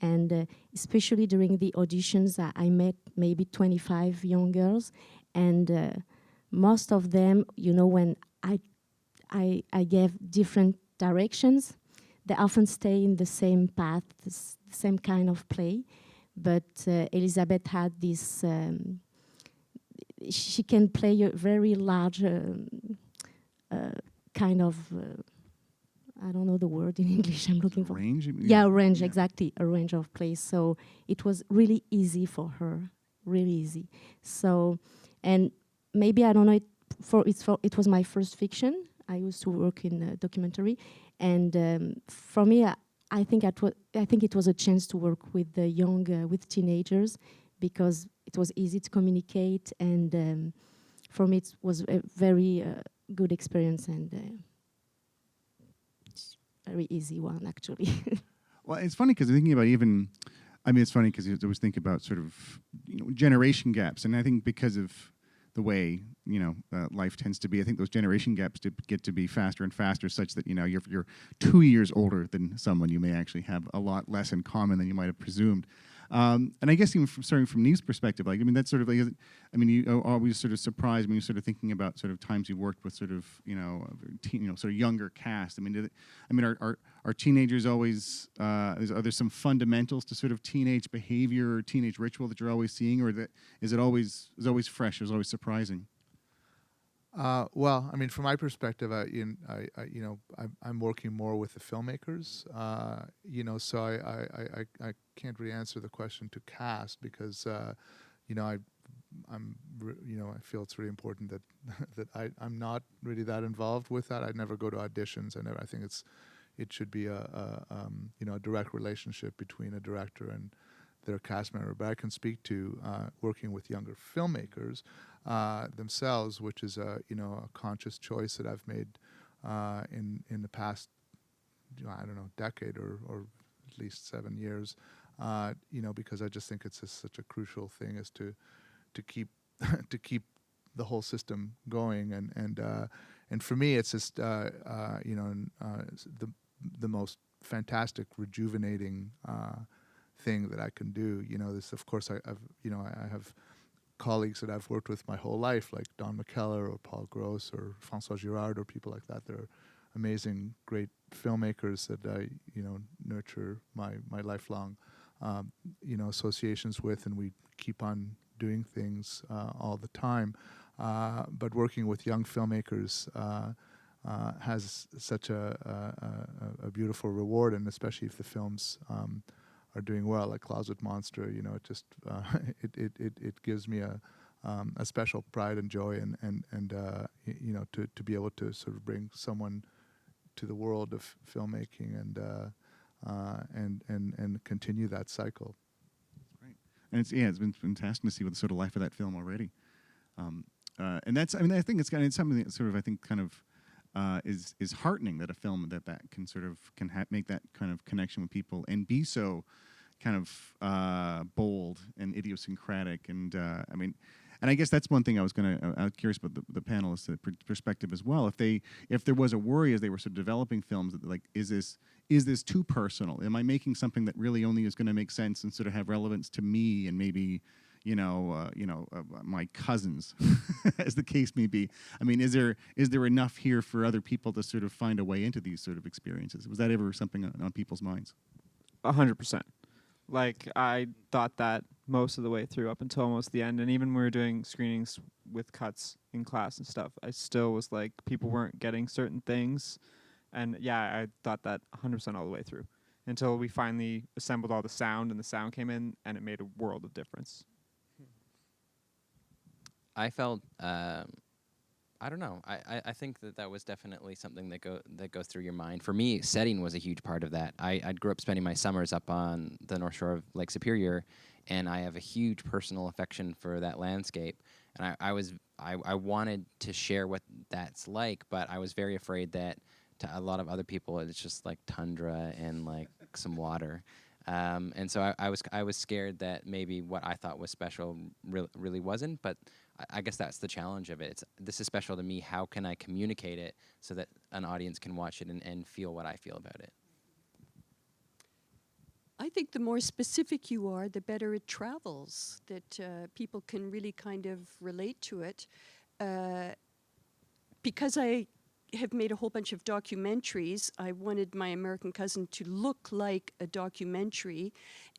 And especially during the auditions, I met maybe 25 young girls, and most of them, when I gave different directions, they often stay in the same path, the same kind of play. But Elizabeth had this, she can play a very large kind of, I don't know the word in English I'm looking for. Range? Range, exactly, a range of plays. So it was really easy for her, really easy. So, and maybe, I don't know, it was my first fiction. I used to work in a documentary, and for me, I think it was a chance to work with the young, with teenagers, because it was easy to communicate, and for me it was a very good experience, and very easy one, actually. Well, it's funny because thinking about it's funny because you always think about sort of generation gaps, and I think because of the way life tends to be, I think those generation gaps get to be faster and faster, such that you're 2 years older than someone, you may actually have a lot less in common than you might have presumed. And I guess even starting from Niv's perspective, that's sort of like, you are always sort of surprised when you're sort of thinking about sort of times you worked with sort of sort of younger cast. Are teenagers always are there some fundamentals to sort of teenage behavior or teenage ritual that you're always seeing, or is it always fresh, is always surprising? Well, from my perspective, I'm working more with the filmmakers, so I can't really answer the question to cast, because, I feel it's really important that I'm not really that involved with that. I never go to auditions. I think it should be a direct relationship between a director and their cast member. But I can speak to working with younger filmmakers themselves, which is a conscious choice that I've made in the past, decade or at least 7 years, because I just think it's such a crucial thing, is to keep to keep the whole system going, and for me it's just the the most fantastic, rejuvenating thing that I can do. You know, this, of course, I have colleagues that I've worked with my whole life, like Don McKellar or Paul Gross or François Girard or people like that. They're amazing, great filmmakers that I, nurture my lifelong, associations with, and we keep on doing things all the time. But working with young filmmakers has such a beautiful reward, and especially if the films are doing well, like Closet Monster. It just it gives me a special pride and joy, and to be able to sort of bring someone to the world of filmmaking and continue that cycle. Right, and it's been fantastic to see what the sort of life of that film already. And that's, I think it's something that sort of, I think, kind of is heartening, that a film that can sort of make that kind of connection with people and be so kind of bold and idiosyncratic. And and I guess that's one thing I was curious about the panelists' perspective as well. If there was a worry as they were sort of developing films, that like, is this too personal? Am I making something that really only is going to make sense and sort of have relevance to me and maybe my cousins, as the case may be? I mean, is there enough here for other people to sort of find a way into these sort of experiences? Was that ever something on people's minds? 100%. Like, I thought that most of the way through up until almost the end, and even when we were doing screenings with cuts in class and stuff, I still was like, people weren't getting certain things, and yeah, I thought that 100% all the way through until we finally assembled all the sound, and the sound came in, and it made a world of difference. I felt, I don't know. I think that was definitely something that goes through your mind. For me, setting was a huge part of that. I grew up spending my summers up on the North Shore of Lake Superior, and I have a huge personal affection for that landscape. And I wanted to share what that's like, but I was very afraid that to a lot of other people, it's just like tundra and like some water. And so I was scared that maybe what I thought was special really wasn't, but I guess that's the challenge of it. This is special to me. How can I communicate it so that an audience can watch it and feel what I feel about it? I think the more specific you are, the better it travels, that people can really kind of relate to it. Because I have made a whole bunch of documentaries, I wanted my American Cousin to look like a documentary,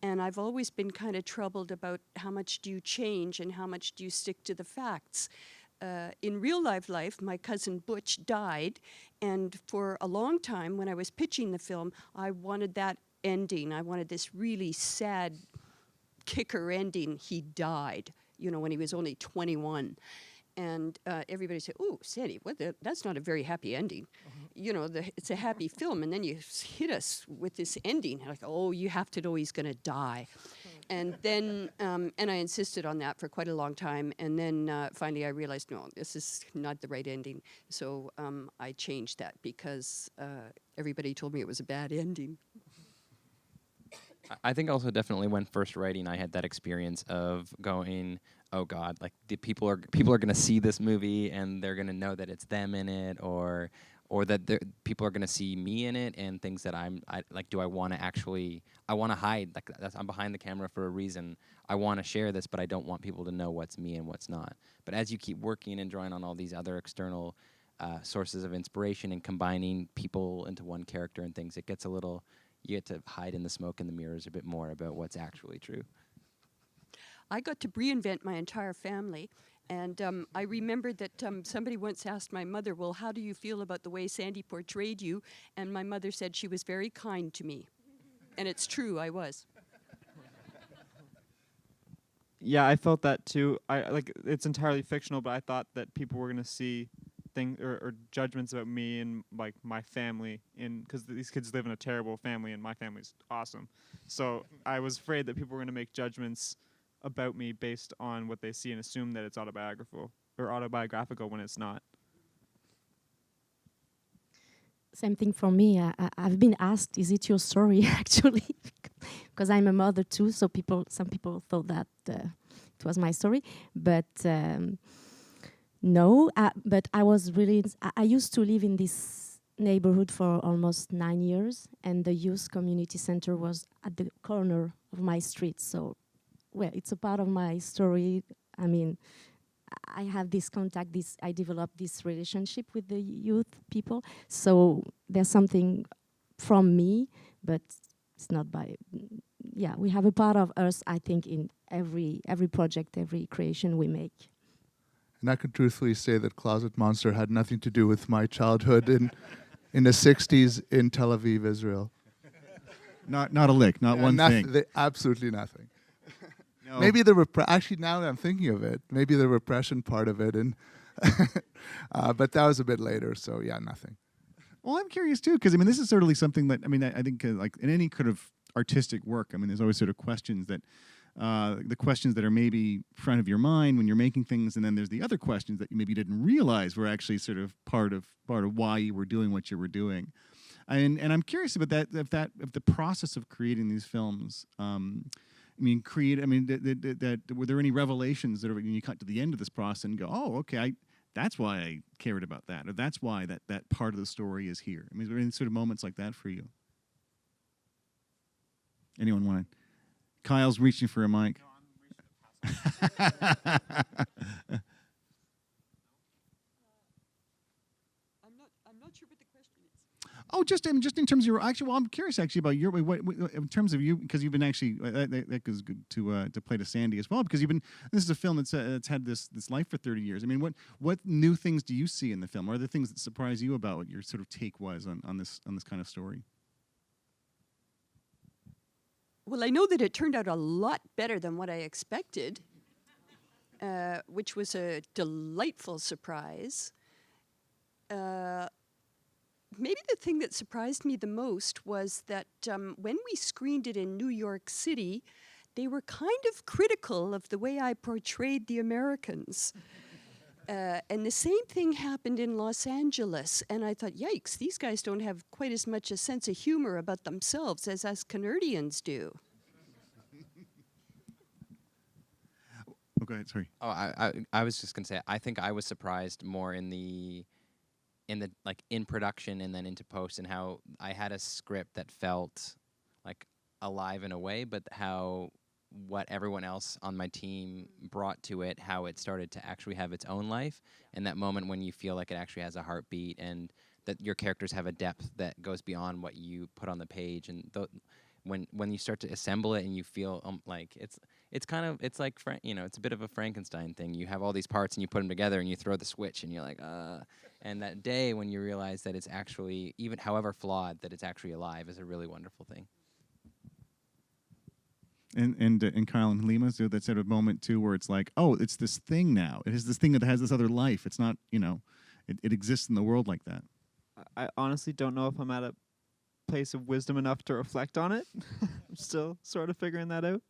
and I've always been kind of troubled about how much do you change and how much do you stick to the facts. In real life, my cousin Butch died, and for a long time when I was pitching the film, I wanted that ending. I wanted this really sad kicker ending. He died, when he was only 21. And everybody said, "Oh, Sandy, that's not a very happy ending. It's a happy film, and then you hit us with this ending. Like, oh, you have to know he's going to die." And then, and I insisted on that for quite a long time. And then finally I realized, no, this is not the right ending. So I changed that because everybody told me it was a bad ending. I think also definitely when first writing, I had that experience of going, oh God, like the people are going to see this movie and they're going to know that it's them in it, or that people are going to see me in it, and things that I do I want to actually, I want to hide, like I'm behind the camera for a reason. I want to share this, but I don't want people to know what's me and what's not. But as you keep working and drawing on all these other external sources of inspiration and combining people into one character and things, it gets a little, you get to hide in the smoke and the mirrors a bit more about what's actually true. I got to reinvent my entire family, and I remembered that somebody once asked my mother, "Well, how do you feel about the way Sandy portrayed you?" And my mother said she was very kind to me. And it's true, I was. Yeah, I felt that too. It's entirely fictional, but I thought that people were going to see things or judgments about me and like my family, because these kids live in a terrible family and my family's awesome. So I was afraid that people were going to make judgments about me based on what they see and assume that it's autobiographical when it's not. Same thing for me. I've been asked, is it your story, actually? Because I'm a mother too, so some people thought that it was my story. But no, but I was really, I used to live in this neighborhood for almost 9 years, and the youth community center was at the corner of my street. So, well, it's a part of my story. I mean, I have this contact, I developed this relationship with the youth people. So there's something from me, but it's not by, yeah, we have a part of us, I think, in every project, every creation we make. And I can truthfully say that Closet Monster had nothing to do with my childhood in the 60s in Tel Aviv, Israel. Not a lick, not one thing. Absolutely nothing. No. Maybe actually, now that I'm thinking of it, maybe the repression part of it, and but that was a bit later, so yeah, nothing. Well, I'm curious too, because I mean, this is certainly something that I think like in any kind of artistic work, I mean, there's always sort of questions that the questions that are maybe front of your mind when you're making things, and then there's the other questions that you maybe didn't realize were actually sort of part of why you were doing what you were doing. And I'm curious about that if the process of creating these films. Were there any revelations that when you cut to the end of this process and go, oh, okay, that's why I cared about that, or that's why that part of the story is here? I mean, is there any sort of moments like that for you? Anyone want to? Kyle's reaching for a mic. I'm not sure what the question is. Oh, just in terms of your I'm curious actually about your in terms of you, because you've been actually that goes good to play to Sandy as well, because this is a film that's had this life for 30 years. I mean, what new things do you see in the film? Are there things that surprise you about what your sort of take was on this kind of story? Well, I know that it turned out a lot better than what I expected, which was a delightful surprise. Maybe the thing that surprised me the most was that when we screened it in New York City, they were kind of critical of the way I portrayed the Americans. And the same thing happened in Los Angeles. And I thought, yikes, these guys don't have quite as much a sense of humor about themselves as us Canadians do. Oh, go ahead, sorry. Oh, I was just gonna say, I think I was surprised more in the like in production and then into post, and how I had a script that felt like alive in a way, but how what everyone else on my team brought to it, how it started to actually have its own life, and that moment when you feel like it actually has a heartbeat, and that your characters have a depth that goes beyond what you put on the page, and when you start to assemble it and you feel like it's like it's a bit of a Frankenstein thing. You have all these parts and you put them together and you throw the switch and you're like, and that day when you realize that it's actually, even however flawed, that it's actually alive is a really wonderful thing. And Kyle and Halima, so that sort of moment too, where it's like, oh, it's this thing now. It is this thing that has this other life. It's not, it exists in the world like that. I honestly don't know if I'm at a place of wisdom enough to reflect on it. I'm still sort of figuring that out.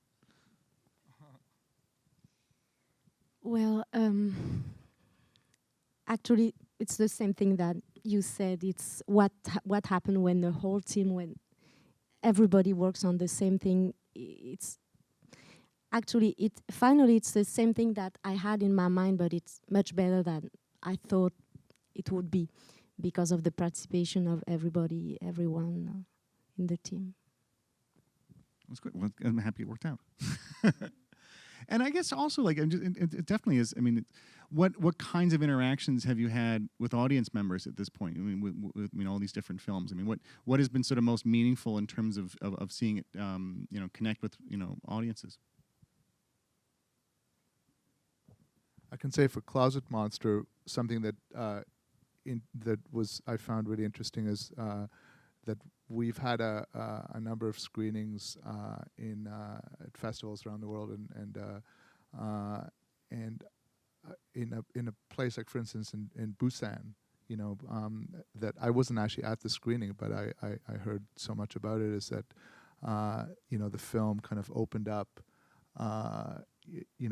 Well, actually, it's the same thing that you said. It's what happened when the whole team, when everybody works on the same thing. It's actually finally it's the same thing that I had in my mind, but it's much better than I thought it would be, because of the participation of everyone in the team. That's good. Well, I'm happy it worked out. And I guess also, like, it definitely is. I mean, what kinds of interactions have you had with audience members at this point? I mean, with all these different films. I mean, what has been sort of most meaningful in terms of seeing it, connect with audiences? I can say for Closet Monster, something that I found really interesting is that we've had a number of screenings at festivals around the world, and in a place like, for instance, in Busan, that I wasn't actually at the screening, but I heard so much about it, is that the film kind of opened up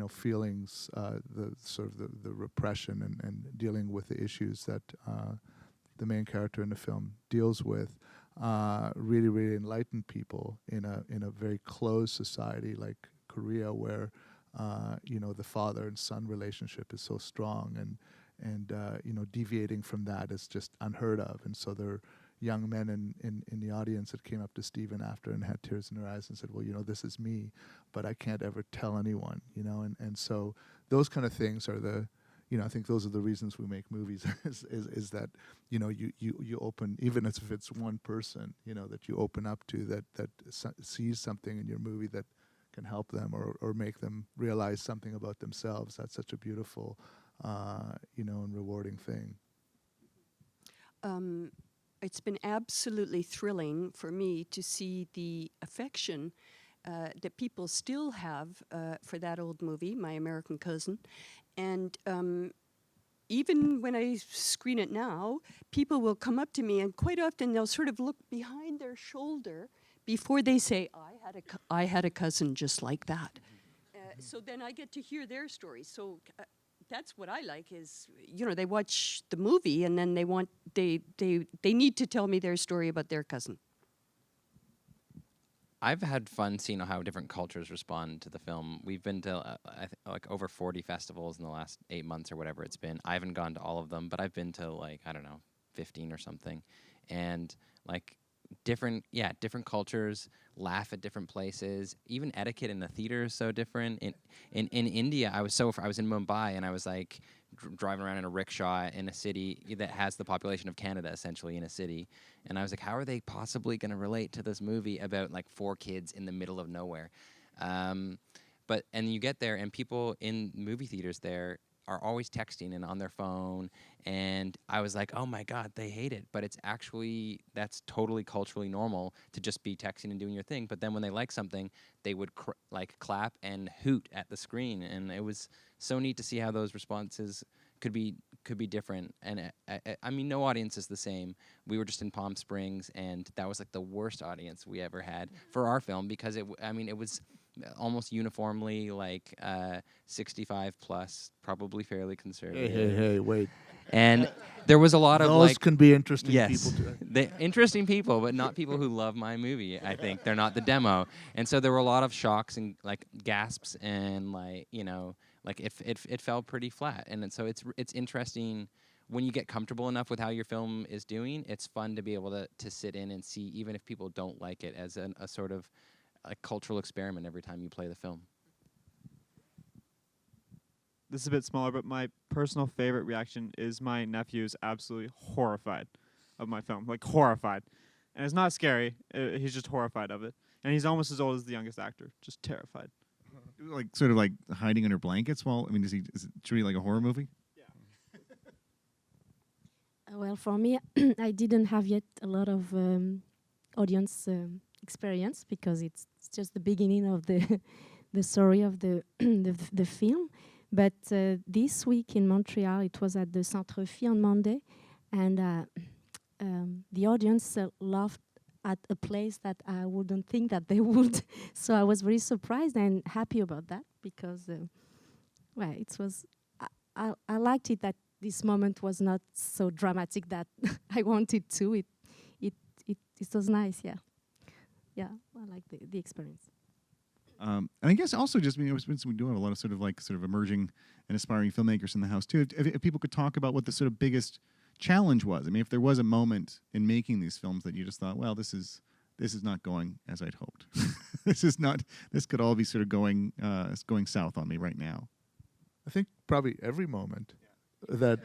feelings, the sort of the repression and dealing with the issues that the main character in the film deals with. Really, really enlightened people in a very closed society like Korea, where the father and son relationship is so strong, deviating from that is just unheard of. And so there are young men in the audience that came up to Stephen after and had tears in their eyes and said, well, this is me, but I can't ever tell anyone, and so those kind of things are the, I think those are the reasons we make movies is that, you open, even if it's one person, that you open up to that sees something in your movie that can help them or make them realize something about themselves. That's such a beautiful, and rewarding thing. It's been absolutely thrilling for me to see the affection that people still have for that old movie, My American Cousin. And even when I screen it now, people will come up to me, and quite often they'll sort of look behind their shoulder before they say, I had a cousin just like that. So then I get to hear their stories. So that's what I like is, they watch the movie and then they need to tell me their story about their cousin. I've had fun seeing how different cultures respond to the film. We've been to like over 40 festivals in the last 8 months or whatever it's been. I haven't gone to all of them, but I've been to 15 or something. And different cultures laugh at different places. Even etiquette in the theater is so different. In India, I was in Mumbai, and I was driving around in a rickshaw in a city that has the population of Canada, essentially, in a city. And I was like, how are they possibly going to relate to this movie about 4 kids in the middle of nowhere? And you get there, and people in movie theaters there are always texting and on their phone, and I was like, oh my God, they hate it. But that's totally culturally normal to just be texting and doing your thing. But then when they like something, they would clap and hoot at the screen, and it was so neat to see how those responses could be different. And I mean, no audience is the same. We were just in Palm Springs, and that was the worst audience we ever had for our film, because it was almost uniformly 65 plus, probably fairly conservative. Hey, wait. And there was a lot of those can be interesting yes, people too. Interesting people, but not people who love my movie. I think they're not the demo, and so there were a lot of shocks and gasps, and it fell pretty flat. And so it's interesting when you get comfortable enough with how your film is doing. It's fun to be able to sit in and see, even if people don't like it, as a sort of a cultural experiment every time you play the film. This is a bit smaller, but my personal favorite reaction is my nephew is absolutely horrified of my film, horrified. And it's not scary, he's just horrified of it. And he's almost as old as the youngest actor, just terrified. Sort of hiding under blankets while, is it truly like a horror movie? Yeah. Well, for me, I didn't have yet a lot of audience experience, because it's just the beginning of the story of the the film. But this week in Montreal, it was at the Centre-Phi on Monday, and the audience laughed at a place that I wouldn't think that they would. So I was very surprised and happy about that, because it was I liked it that this moment was not so dramatic that I wanted to. It was nice, yeah. Yeah, I like the experience. And I guess also just, we do have a lot of sort of emerging and aspiring filmmakers in the house too. If people could talk about what the sort of biggest challenge was. If there was a moment in making these films that you just thought, well, this is not going as I'd hoped. This could all be sort of going south on me right now. I think probably every moment. That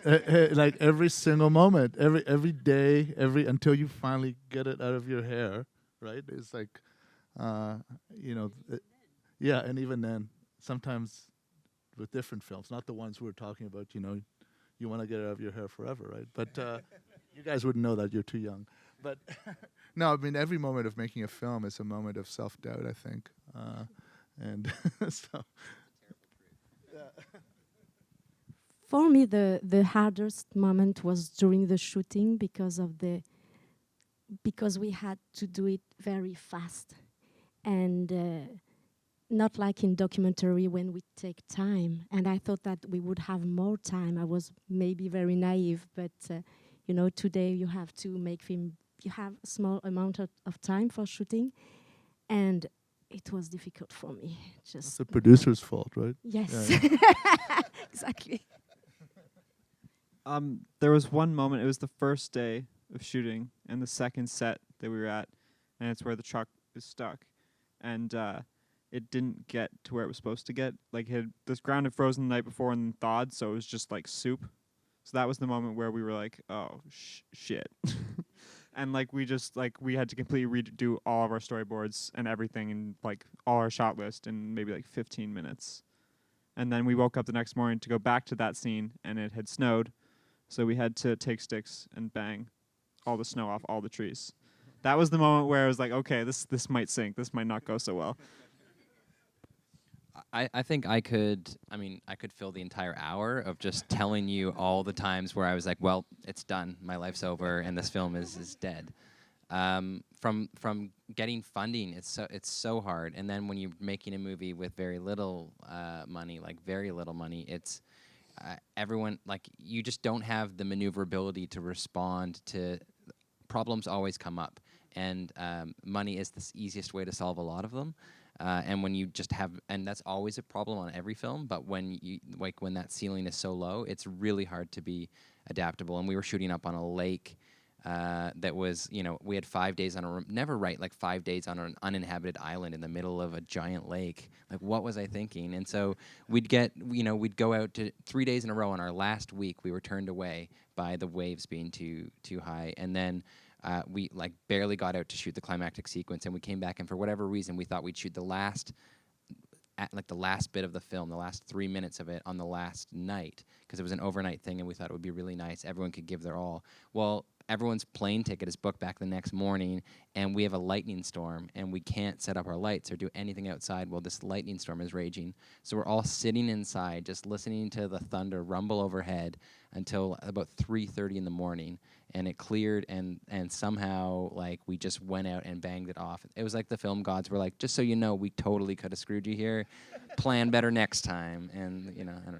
every single moment, every day, until you finally get it out of your hair, right? It's yeah, and even then, sometimes with different films, not the ones we're talking about, you want to get it out of your hair forever, right? But you guys wouldn't know that, you're too young. But no, every moment of making a film is a moment of self-doubt, I think. And so... For me, the hardest moment was during the shooting, because we had to do it very fast, and not like in documentary when we take time. And I thought that we would have more time. I was maybe very naive, but today you have to make film. You have a small amount of time for shooting, and it was difficult for me. It's the producer's fault, right? Yes, yeah. exactly. There was one moment. It was the first day of shooting and the second set that we were at, and it's where the truck is stuck, and it didn't get to where it was supposed to get. Like, this ground had frozen the night before and thawed, so it was just like soup. So that was the moment where we were like, oh shit. And like we had to completely redo all of our storyboards and everything, and like all our shot list in maybe like 15 minutes. And then we woke up the next morning to go back to that scene, and it had snowed. So we had to take sticks and bang all the snow off all the trees. That was the moment where I was like, okay, this might sink. This might not go so well. I think I could fill the entire hour of just telling you all the times where I was like, well, it's done. My life's over, and this film is dead. From getting funding, it's so hard. And then when you're making a movie with very little money, it's everyone, like, you just don't have the maneuverability to respond to problems. Always come up, and money is the easiest way to solve a lot of them. And when you just have, and that's always a problem on every film, but when that ceiling is so low, it's really hard to be adaptable. And we were shooting up on a lake that was, we had 5 days on never write like 5 days on an uninhabited island in the middle of a giant lake. Like, what was I thinking? And so we'd go out to 3 days in a row. On our last week, we were turned away by the waves being too high. And then we like barely got out to shoot the climactic sequence, and we came back, and for whatever reason, we thought we'd shoot the last bit of the film, the last 3 minutes of it, on the last night, because it was an overnight thing, and we thought it would be really nice. Everyone could give their all. Well, everyone's plane ticket is booked back the next morning, and we have a lightning storm, and we can't set up our lights or do anything outside while this lightning storm is raging. So we're all sitting inside, just listening to the thunder rumble overhead until about 3:30 in the morning, and it cleared, and somehow, like, we just went out and banged it off. It was like the film gods were like, just so you know, we totally could have screwed you here. Plan better next time. And, I don't know.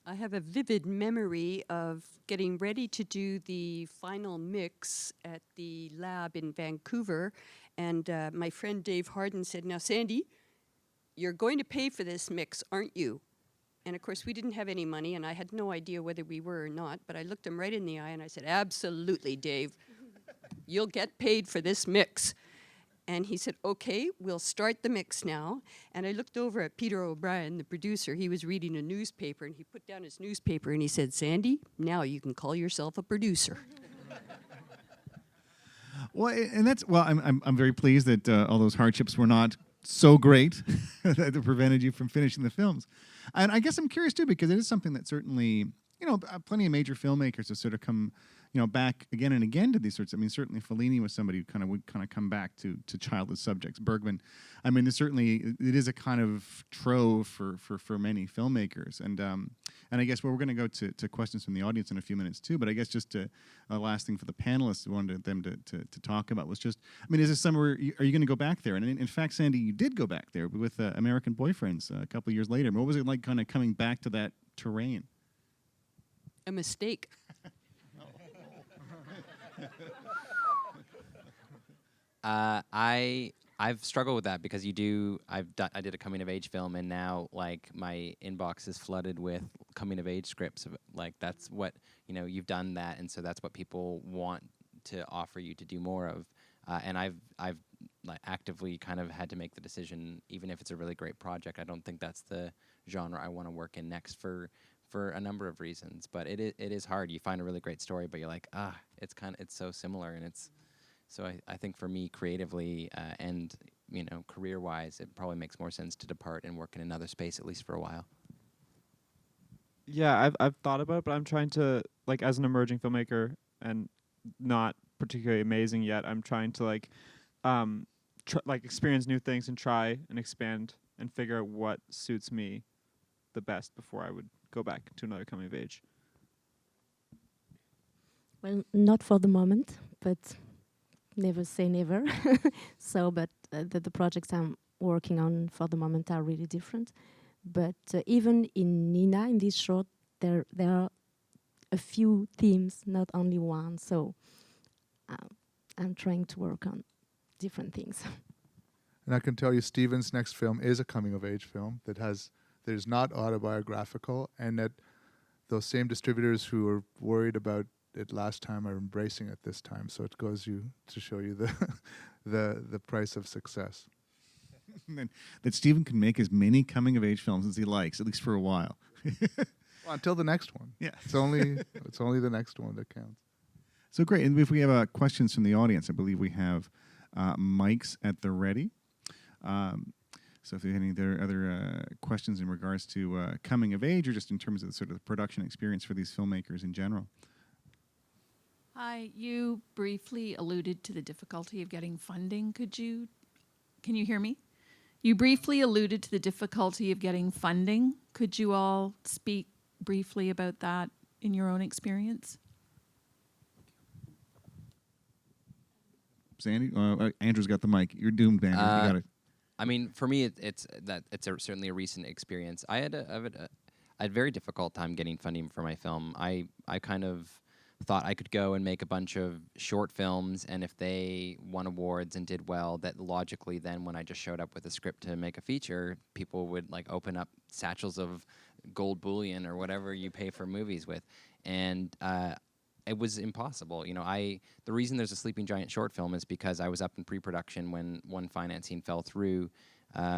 I have a vivid memory of getting ready to do the final mix at the lab in Vancouver, and my friend Dave Harden said, "Now, Sandy, you're going to pay for this mix, aren't you?" And of course, we didn't have any money, and I had no idea whether we were or not, but I looked him right in the eye and I said, "Absolutely, Dave. You'll get paid for this mix." And he said, "Okay, we'll start the mix now." And I looked over at Peter O'Brien, the producer. He was reading a newspaper, and he put down his newspaper and he said, "Sandy, now you can call yourself a producer." Well, and I'm very pleased that all those hardships were not so great that it prevented you from finishing the films. And I guess I'm curious too, because it is something that certainly, plenty of major filmmakers have sort of come, back again and again to these sorts. I mean, certainly Fellini was somebody who would come back to childhood subjects. Bergman, I mean, it is a kind of trove for many filmmakers. And I guess we're going to go to questions from the audience in a few minutes too. But I guess just a last thing for the panelists, we wanted them to talk about was just, I mean, is this somewhere? Are you going to go back there? And in fact, Sandy, you did go back there with American Boyfriends a couple of years later. What was it like, kind of coming back to that terrain? A mistake. I've struggled with that because I did a coming of age film, and now like my inbox is flooded with coming of age scripts. Like, that's what you've done that, and so that's what people want to offer you to do more of. And I've like actively kind of had to make the decision, even if it's a really great project, I don't think that's the genre I want to work in next for a number of reasons. But it is hard. You find a really great story, but you're like, it's so similar, and it's. So I think for me, creatively and career-wise, it probably makes more sense to depart and work in another space, at least for a while. Yeah, I've thought about it, but I'm trying to, like, as an emerging filmmaker and not particularly amazing yet, I'm trying to experience new things and try and expand and figure out what suits me the best before I would go back to another coming of age. Well, not for the moment, but never say never. But the projects I'm working on for the moment are really different. But even in Nina, in this short, there are a few themes, not only one. So I'm trying to work on different things. And I can tell you, Steven's next film is a coming-of-age film that is not autobiographical, and that those same distributors who were worried about it last time are embracing it this time. So it goes to show you the price of success. And that Stephen can make as many coming-of-age films as he likes, at least for a while. Well, until the next one. Yeah. It's only the next one that counts. So great. And if we have questions from the audience, I believe we have mics at the ready. So if there are any other questions in regards to coming of age or just in terms of sort of the production experience for these filmmakers in general. Hi, you briefly alluded to the difficulty of getting funding. Can you hear me? You briefly alluded to the difficulty of getting funding. Could you all speak briefly about that in your own experience? Sandy, Andrew's got the mic. You're doomed, Andrew. You got it. I mean, for me, it's certainly a recent experience. I had a very difficult time getting funding for my film. I kind of thought I could go and make a bunch of short films, and if they won awards and did well, that logically then when I just showed up with a script to make a feature, people would like open up satchels of gold bullion or whatever you pay for movies with, and it was impossible. You know, the reason there's a Sleeping Giant short film is because I was up in pre-production when one financing fell through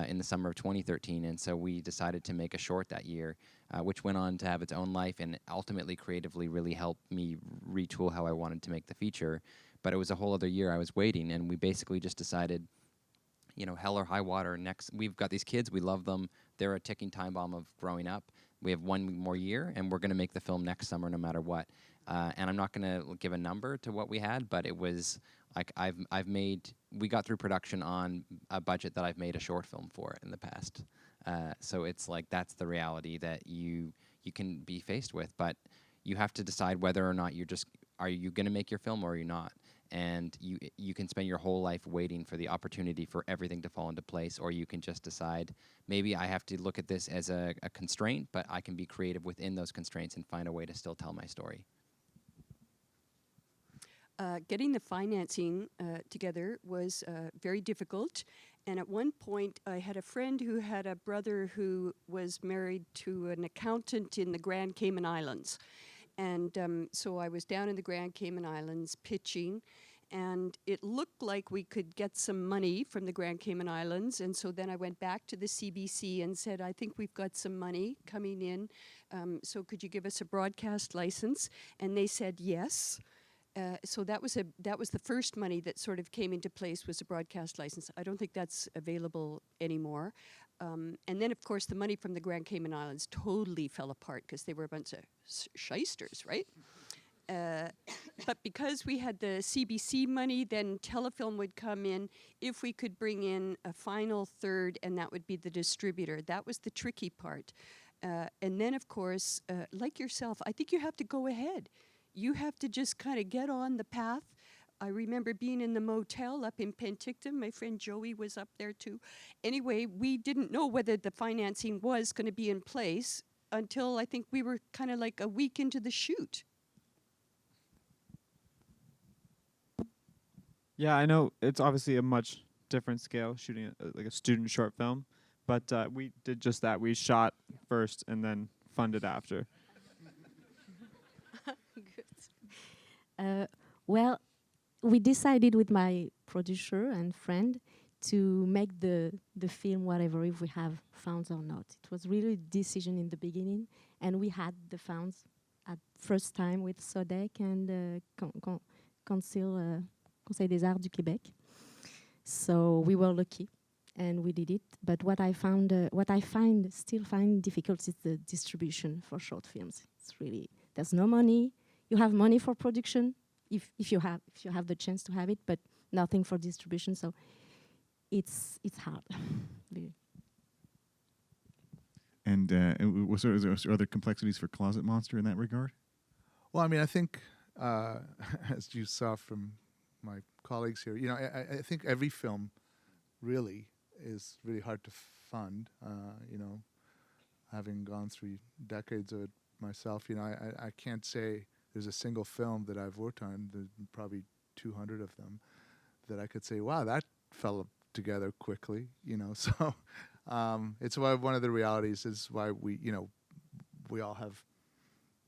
in the summer of 2013, and so we decided to make a short that year, which went on to have its own life and ultimately creatively really helped me retool how I wanted to make the feature. But it was a whole other year I was waiting, and we basically just decided, you know, hell or high water. We've got these kids, we love them. They're a ticking time bomb of growing up. We have one more year, and we're going to make the film next summer no matter what. And I'm not going to give a number to what we had, but it was like we got through production on a budget that I've made a short film for in the past. So it's like that's the reality that you can be faced with, but you have to decide whether or not are you going to make your film or are you not? And you can spend your whole life waiting for the opportunity for everything to fall into place, or you can just decide, maybe I have to look at this as a constraint, but I can be creative within those constraints and find a way to still tell my story. Getting the financing together was very difficult. And at one point, I had a friend who had a brother who was married to an accountant in the Grand Cayman Islands. And so I was down in the Grand Cayman Islands pitching, and it looked like we could get some money from the Grand Cayman Islands. And so then I went back to the CBC and said, I think we've got some money coming in, so could you give us a broadcast license? And they said yes. So that was the first money that sort of came into place, was a broadcast license. I don't think that's available anymore. And then, of course, the money from the Grand Cayman Islands totally fell apart because they were a bunch of shysters, right? But because we had the CBC money, then Telefilm would come in if we could bring in a final third, and that would be the distributor. That was the tricky part. And then, of course, like yourself, I think you have to go ahead. You have to just kind of get on the path. I remember being in the motel up in Penticton. My friend Joey was up there too. Anyway, we didn't know whether the financing was going to be in place until I think we were kind of like a week into the shoot. Yeah, I know it's obviously a much different scale shooting like a student short film, but we did just that. We shot first and then funded after. Well, we decided with my producer and friend to make the film whatever, if we have funds or not. It was really a decision in the beginning, and we had the funds at first time with SODEC and Conseil des Arts du Québec. So we were lucky, and we did it. But what I still find difficult is the distribution for short films. It's really, there's no money. You have money for production if you have the chance to have it, but nothing for distribution. So it's hard. Really. And was there other complexities for Closet Monster in that regard? Well, I mean, I think as you saw from my colleagues here, you know, I think every film really is really hard to fund. You know, having gone through decades of it myself, you know, I can't say there's a single film that I've worked on, there's probably 200 of them, that I could say, wow, that fell together quickly, you know. So it's why one of the realities is why we all have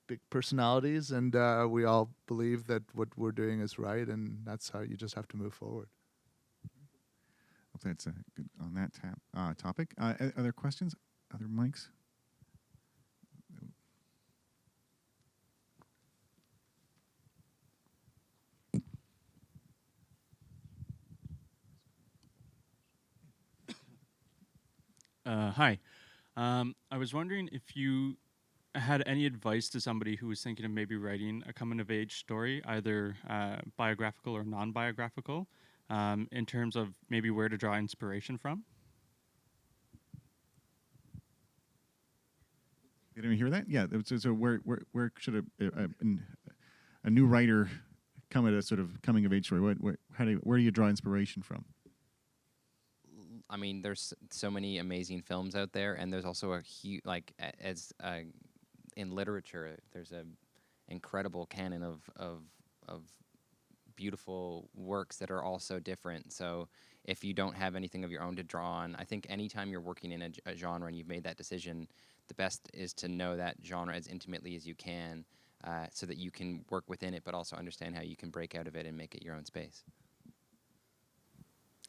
big personalities, and we all believe that what we're doing is right, and that's how you just have to move forward. Hope that's good on that topic. Other questions? Other mics? Hi. I was wondering if you had any advice to somebody who was thinking of maybe writing a coming-of-age story, either biographical or non-biographical, in terms of maybe where to draw inspiration from? Did anyone hear that? Yeah. So where should a new writer come at a sort of coming-of-age story? Where do you draw inspiration from? I mean, there's so many amazing films out there, and there's also a huge, in literature, there's an incredible canon of beautiful works that are all so different. So if you don't have anything of your own to draw on, I think anytime you're working in a genre and you've made that decision, the best is to know that genre as intimately as you can, so that you can work within it, but also understand how you can break out of it and make it your own space.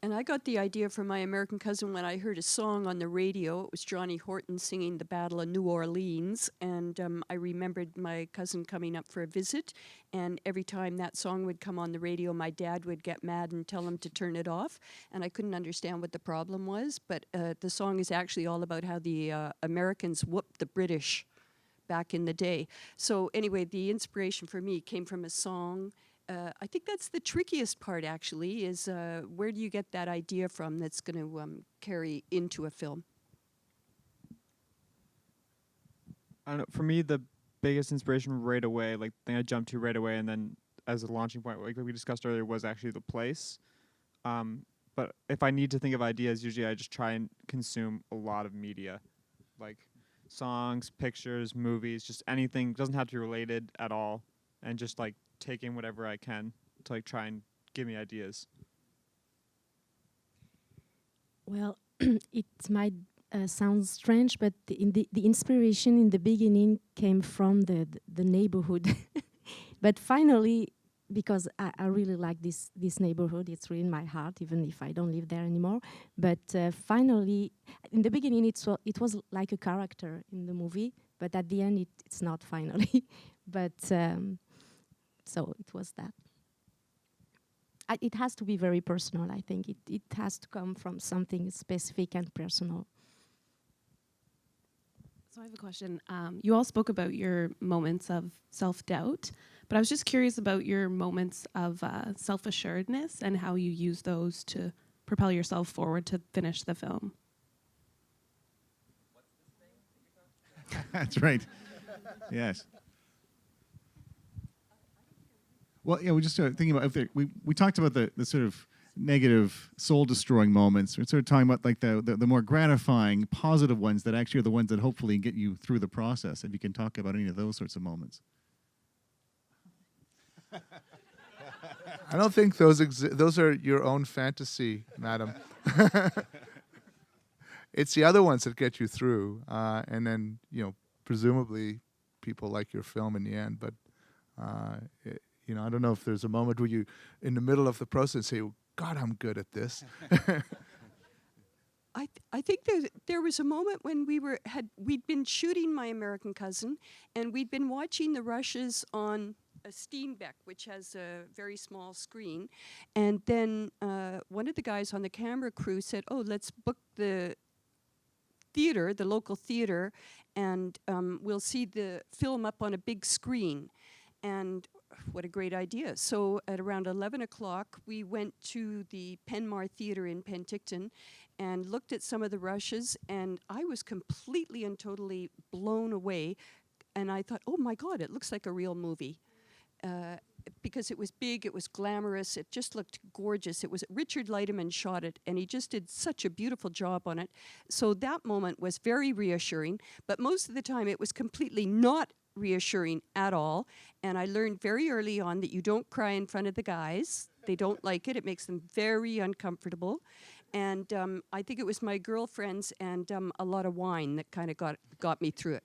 And I got the idea from my American cousin when I heard a song on the radio. It was Johnny Horton singing the Battle of New Orleans. And I remembered my cousin coming up for a visit. And every time that song would come on the radio, my dad would get mad and tell him to turn it off. And I couldn't understand what the problem was. But the song is actually all about how the Americans whooped the British back in the day. So anyway, the inspiration for me came from a song. I think that's the trickiest part, actually, is where do you get that idea from that's going to carry into a film? I don't know, for me, the biggest inspiration right away, like the thing I jumped to right away, and then as a launching point, like we discussed earlier, was actually the place. But if I need to think of ideas, usually I just try and consume a lot of media, like songs, pictures, movies, just anything. Doesn't have to be related at all, and just like take in whatever I can to like try and give me ideas. Well, it might sound strange, but the inspiration in the beginning came from the neighborhood. But finally, because I really like this neighborhood, it's really in my heart, even if I don't live there anymore. But finally, in the beginning, it was like a character in the movie, but at the end, it's not finally. But so it was that. It has to be very personal, I think. It has to come from something specific and personal. So I have a question. You all spoke about your moments of self-doubt, but I was just curious about your moments of self-assuredness and how you use those to propel yourself forward to finish the film. What's this thing that you're talking about? That's right. Yes. Well, yeah, we just started thinking about we talked about the sort of negative, soul-destroying moments. We're sort of talking about like the more gratifying, positive ones that actually are the ones that hopefully get you through the process. If you can talk about any of those sorts of moments. I don't think those are your own fantasy, madam. It's the other ones that get you through, and then presumably people like your film in the end. But I don't know if there's a moment where you, in the middle of the process, say, oh, "God, I'm good at this." I think there was a moment when we'd been shooting My American Cousin, and we'd been watching the rushes on a Steenbeck, which has a very small screen. And then one of the guys on the camera crew said, "Oh, let's book the theater, the local theater, and we'll see the film up on a big screen." And what a great idea. So at around 11 o'clock, we went to the Penmar Theatre in Penticton and looked at some of the rushes, and I was completely and totally blown away. And I thought, oh my God, it looks like a real movie. Because it was big, it was glamorous, it just looked gorgeous. It was Richard Leiteman shot it, and he just did such a beautiful job on it. So that moment was very reassuring, but most of the time it was completely not reassuring at all. And I learned very early on that you don't cry in front of the guys. They don't like it. It makes them very uncomfortable. And I think it was my girlfriends and a lot of wine that kind of got me through it.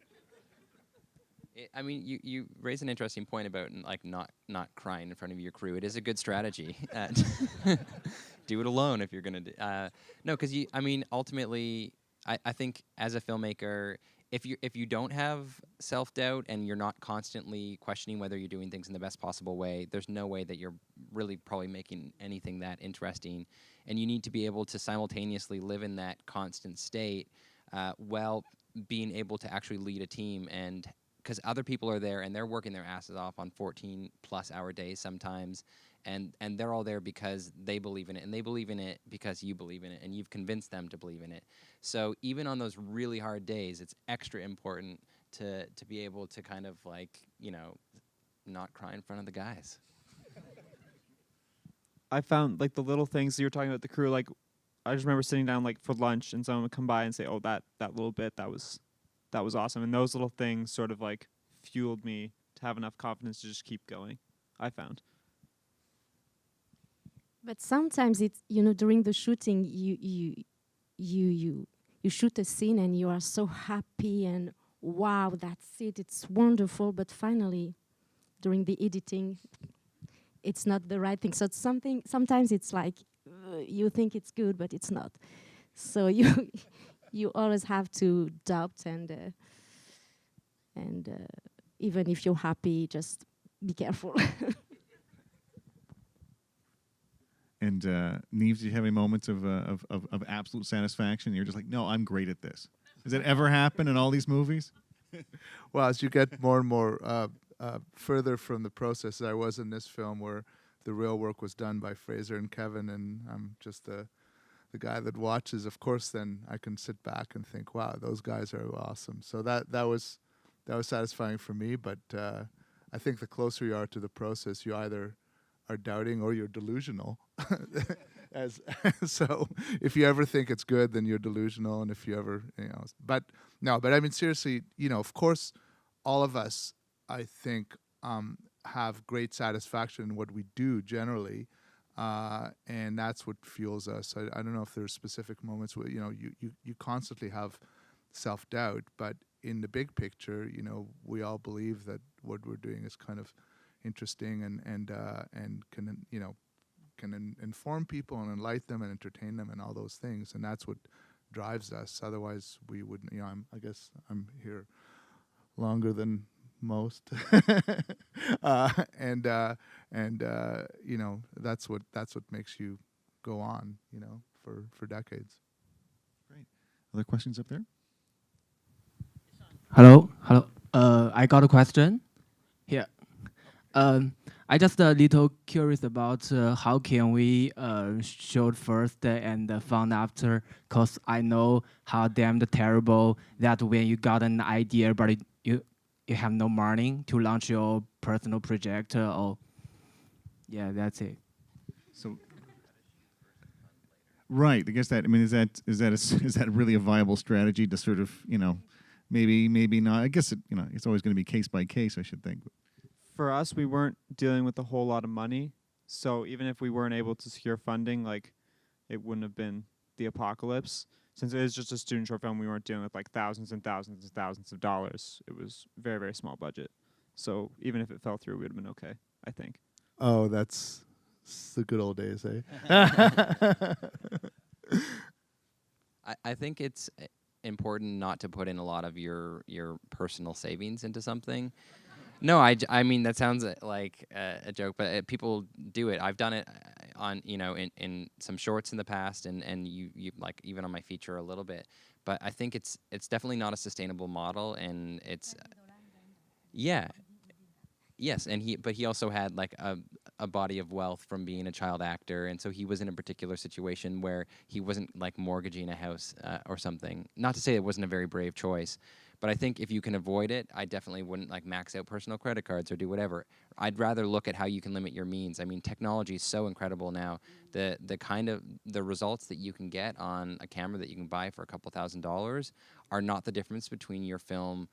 I mean, you raise an interesting point about like not crying in front of your crew. It is a good strategy. Do it alone if you're gonna do. No, because I mean, ultimately, I think as a filmmaker, if you don't have self-doubt and you're not constantly questioning whether you're doing things in the best possible way, there's no way that you're really probably making anything that interesting. And you need to be able to simultaneously live in that constant state while being able to actually lead a team, and because other people are there and they're working their asses off on 14-plus-hour days sometimes, and they're all there because they believe in it, and they believe in it because you believe in it, and you've convinced them to believe in it. So even on those really hard days, it's extra important to be able to kind of like, you know, not cry in front of the guys. I found like the little things you were talking about the crew. Like, I just remember sitting down like for lunch, and someone would come by and say, "Oh, that little bit that was awesome." And those little things sort of like fueled me to have enough confidence to just keep going. I found. But sometimes it's, you know, during the shooting, you shoot a scene and you are so happy and wow, that's it, it's wonderful. But finally, during the editing, it's not the right thing. So it's something. Sometimes it's like you think it's good, but it's not. So you always have to doubt and even if you're happy, just be careful. And Niv, do you have any moments of absolute satisfaction? You're just like, no, I'm great at this. Does that ever happen in all these movies? Well, as you get more and more further from the process, I was in this film where the real work was done by Fraser and Kevin, and I'm just the guy that watches. Of course, then I can sit back and think, wow, those guys are awesome. So that was satisfying for me. But I think the closer you are to the process, you either are doubting or you're delusional. So if you ever think it's good, then you're delusional, and if you ever, you know, but I mean, seriously, you know, of course, all of us, I think, have great satisfaction in what we do generally, and that's what fuels us. I don't know if there's specific moments where, you know, you constantly have self-doubt, but in the big picture, you know, we all believe that what we're doing is kind of interesting and can, you know, can inform people and enlighten them and entertain them and all those things, and that's what drives us. Otherwise, we wouldn't. You know, I guess I'm here longer than most, and you know, that's what makes you go on. You know, for decades. Great. Other questions up there? Hello. I got a question here. I just a little curious about how can we shoot first and fun after, because I know how damn terrible that when you got an idea but you have no money to launch your personal project. Yeah, that's it. So, right. I guess that. I mean, is that really a viable strategy to sort of, you know, maybe not? I guess you know, it's always going to be case by case, I should think. For us, we weren't dealing with a whole lot of money, so even if we weren't able to secure funding, like, it wouldn't have been the apocalypse. Since it is just a student short film, we weren't dealing with like thousands and thousands and thousands of dollars. It was very, very small budget. So even if it fell through, we would have been okay, I think. Oh, that's the good old days, eh? I think it's important not to put in a lot of your personal savings into something. No, I mean, that sounds like a joke, but people do it. I've done it on, you know, in some shorts in the past, and you like even on my feature a little bit. But I think it's definitely not a sustainable model, and it's yeah. Yes, and he also had like a body of wealth from being a child actor, and so he was in a particular situation where he wasn't like mortgaging a house or something. Not to say it wasn't a very brave choice, but I think if you can avoid it, I definitely wouldn't like max out personal credit cards or do whatever. I'd rather look at how you can limit your means. I mean, technology is so incredible now. The kind of the results that you can get on a camera that you can buy for a couple $1,000s are not the difference between your film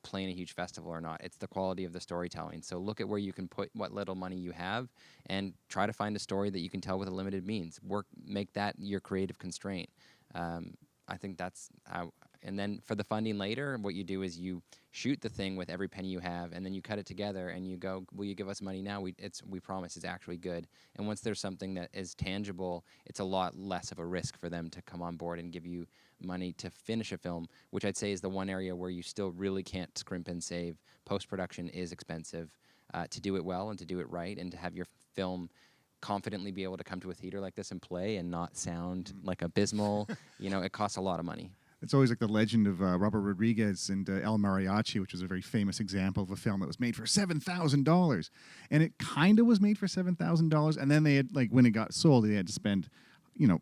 playing a huge festival or not. It's the quality of the storytelling. So look at where you can put what little money you have and try to find a story that you can tell with a limited means. Make that your creative constraint. I think that's how, And then for the funding later, what you do is you shoot the thing with every penny you have, and then you cut it together and you go, will you give us money now? We promise it's actually good. And once there's something that is tangible, it's a lot less of a risk for them to come on board and give you money to finish a film, which I'd say is the one area where you still really can't scrimp and save. Post-production is expensive. To do it well and to do it right and to have your film confidently be able to come to a theater like this and play and not sound like abysmal, it costs a lot of money. It's always like the legend of Robert Rodriguez and El Mariachi, which is a very famous example of a film that was made for $7,000. And it kind of was made for $7,000. And then they had, like, when it got sold, they had to spend,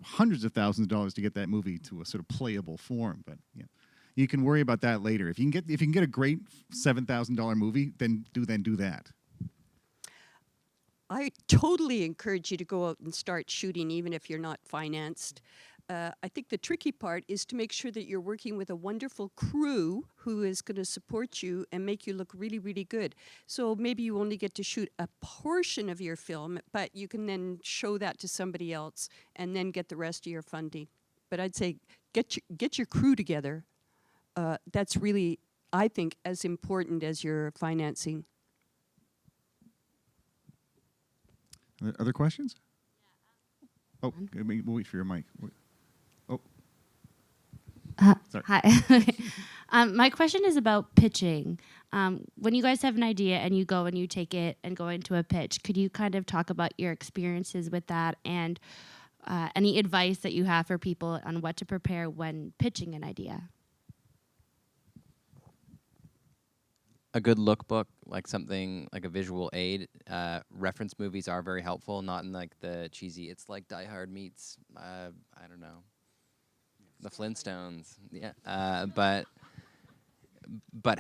hundreds of thousands of dollars to get that movie to a sort of playable form. But, you can worry about that later. If you can get a great $7,000 movie, then do that. I totally encourage you to go out and start shooting, even if you're not financed. I think the tricky part is to make sure that you're working with a wonderful crew who is going to support you and make you look really, really good. So maybe you only get to shoot a portion of your film, but you can then show that to somebody else and then get the rest of your funding. But I'd say get your crew together. That's really, I think, as important as your financing. Other questions? Oh, we'll wait for your mic. Oh. Sorry. Hi. My question is about pitching. When you guys have an idea and you go and you take it and go into a pitch, could you kind of talk about your experiences with that and any advice that you have for people on what to prepare when pitching an idea? A good lookbook, like something like a visual aid. Reference movies are very helpful, not in like the cheesy, it's like Die Hard meets, I don't know, the Flintstones. Yeah, but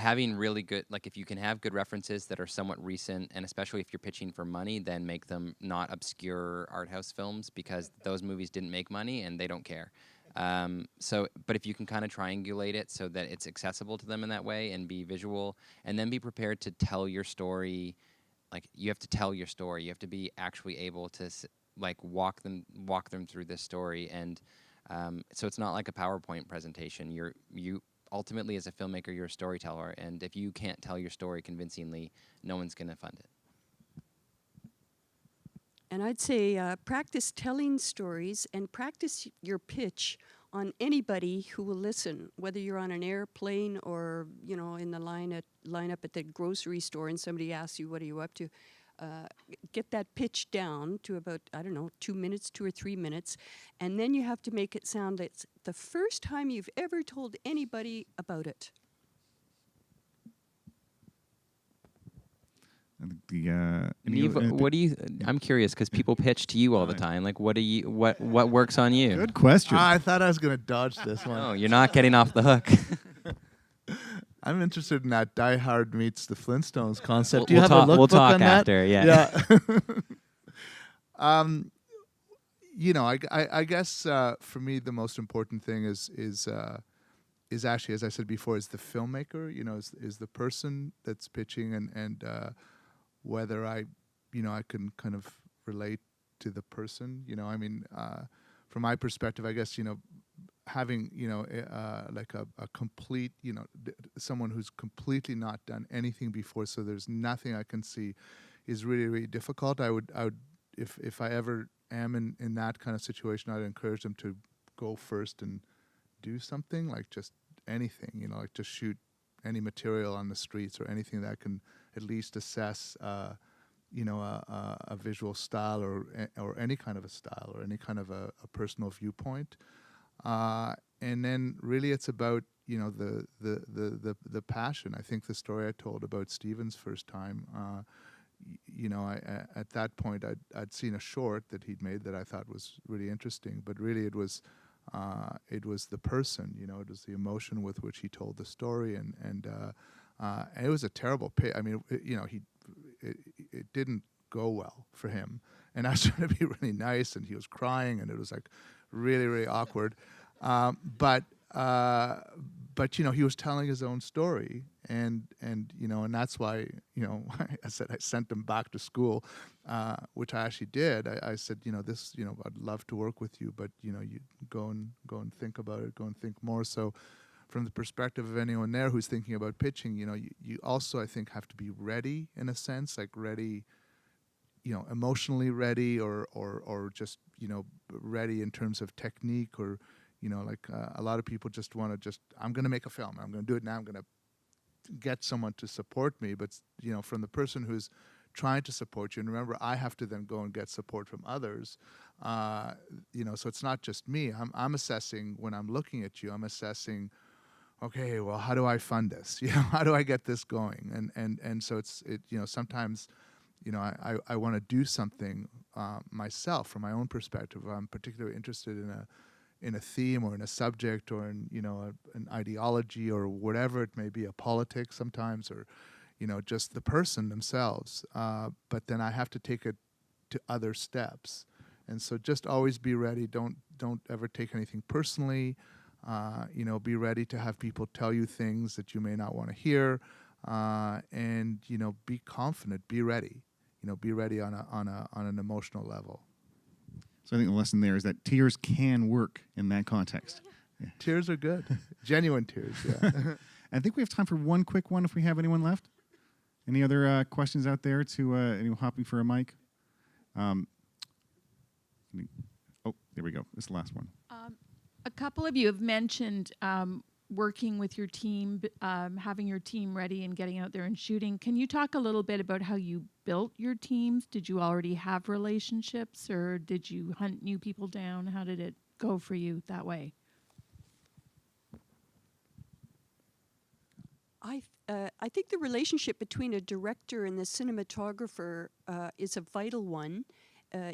having really good, like if you can have good references that are somewhat recent, and especially if you're pitching for money, then make them not obscure art house films because those movies didn't make money and they don't care. But if you can kind of triangulate it so that it's accessible to them in that way and be visual, and then be prepared to tell your story, like you have to tell your story. You have to be actually able to walk them through this story, and so it's not like a PowerPoint presentation. You ultimately, as a filmmaker, you're a storyteller, and if you can't tell your story convincingly, no one's going to fund it. And I'd say practice telling stories and practice your pitch on anybody who will listen, whether you're on an airplane or, in the line up at the grocery store and somebody asks you, what are you up to? Get that pitch down to about, 2 minutes, 2 or 3 minutes. And then you have to make it sound like it's the first time you've ever told anybody about it. Niv, what do you? I'm curious because people pitch to you all the time. Like, what works on you? Good question. I thought I was going to dodge this one. No, you're not getting off the hook. I'm interested in that Die Hard meets the Flintstones concept. We'll, do you have a lookbook we'll talk on after. that? Yeah. I guess for me the most important thing is actually, as I said before, is the filmmaker. Is the person that's pitching and whether I can kind of relate to the person. From my perspective, I guess having like a complete someone who's completely not done anything before, so there's nothing I can see, is really, really difficult. I would if I ever am in that kind of situation, I'd encourage them to go first and do something, like just anything, like just shoot any material on the streets or anything that can at least assess a visual style or any kind of a style or any kind of a personal viewpoint. And then really it's about the passion. I think the story I told about Stephen's first time, at that point I'd seen a short that he'd made that I thought was really interesting, but really it was the person, it was the emotion with which he told the story, and it was a terrible pitch. I mean, it didn't go well for him, and I was trying to be really nice, and he was crying, and it was like really, really awkward. But he was telling his own story, and that's why I said I sent him back to school, which I actually did. I said I'd love to work with you, but you go and think about it, go and think more. So from the perspective of anyone there who's thinking about pitching, you also, I think, have to be ready in a sense, like ready, emotionally ready, or just, ready in terms of technique, or, a lot of people just want to I'm going to make a film. I'm going to do it now. I'm going to get someone to support me. But, from the person who's trying to support you, and remember, I have to then go and get support from others. So it's not just me. I'm assessing when I'm looking at you. I'm assessing, okay, well, how do I fund this? How do I get this going? And so sometimes, I want to do something myself from my own perspective. I'm particularly interested in a theme or in a subject or in an ideology or whatever it may be, a politics sometimes, or just the person themselves. But then I have to take it to other steps. And so just always be ready. Don't ever take anything personally. Be ready to have people tell you things that you may not want to hear. And be confident. Be ready. Be ready on an emotional level. So I think the lesson there is that tears can work in that context. Yeah. Tears are good. Genuine tears, yeah. I think we have time for one quick one if we have anyone left. Any other questions out there to anyone hopping for a mic? Oh, there we go. This is the last one. A couple of you have mentioned working with your team, having your team ready and getting out there and shooting. Can you talk a little bit about how you built your teams? Did you already have relationships, or did you hunt new people down? How did it go for you that way? I think the relationship between a director and the cinematographer is a vital one.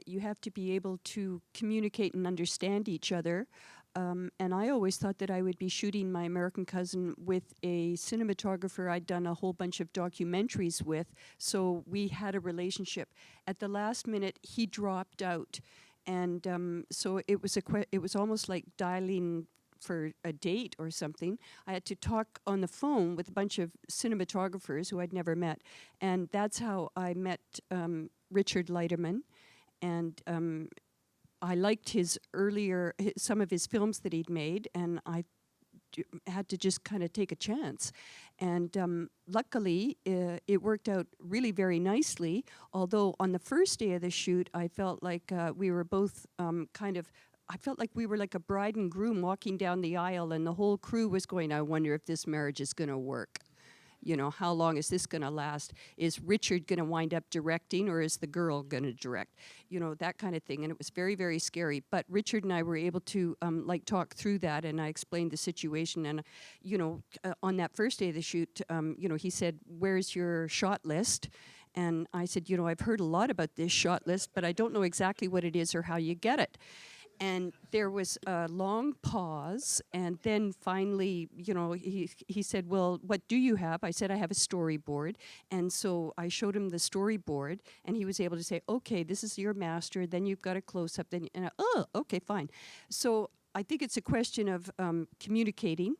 You have to be able to communicate and understand each other. And I always thought that I would be shooting My American Cousin with a cinematographer I'd done a whole bunch of documentaries with, so we had a relationship. At the last minute, he dropped out, and so it was almost like dialing for a date or something. I had to talk on the phone with a bunch of cinematographers who I'd never met, and that's how I met Richard Leiterman, and I liked some of his films that he'd made, and I had to just kind of take a chance. And luckily, it worked out really very nicely, although on the first day of the shoot, I felt like we were both I felt like we were like a bride and groom walking down the aisle, and the whole crew was going, I wonder if this marriage is going to work. How long is this going to last? Is Richard going to wind up directing, or is the girl going to direct? That kind of thing. And it was very, very scary. But Richard and I were able to talk through that, and I explained the situation. And, on that first day of the shoot, he said, where's your shot list? And I said, I've heard a lot about this shot list, but I don't know exactly what it is or how you get it. And there was a long pause, and then finally, he said, well, what do you have? I said, I have a storyboard. And so I showed him the storyboard, and he was able to say, okay, this is your master, then you've got a close-up, okay, fine. So I think it's a question of communicating.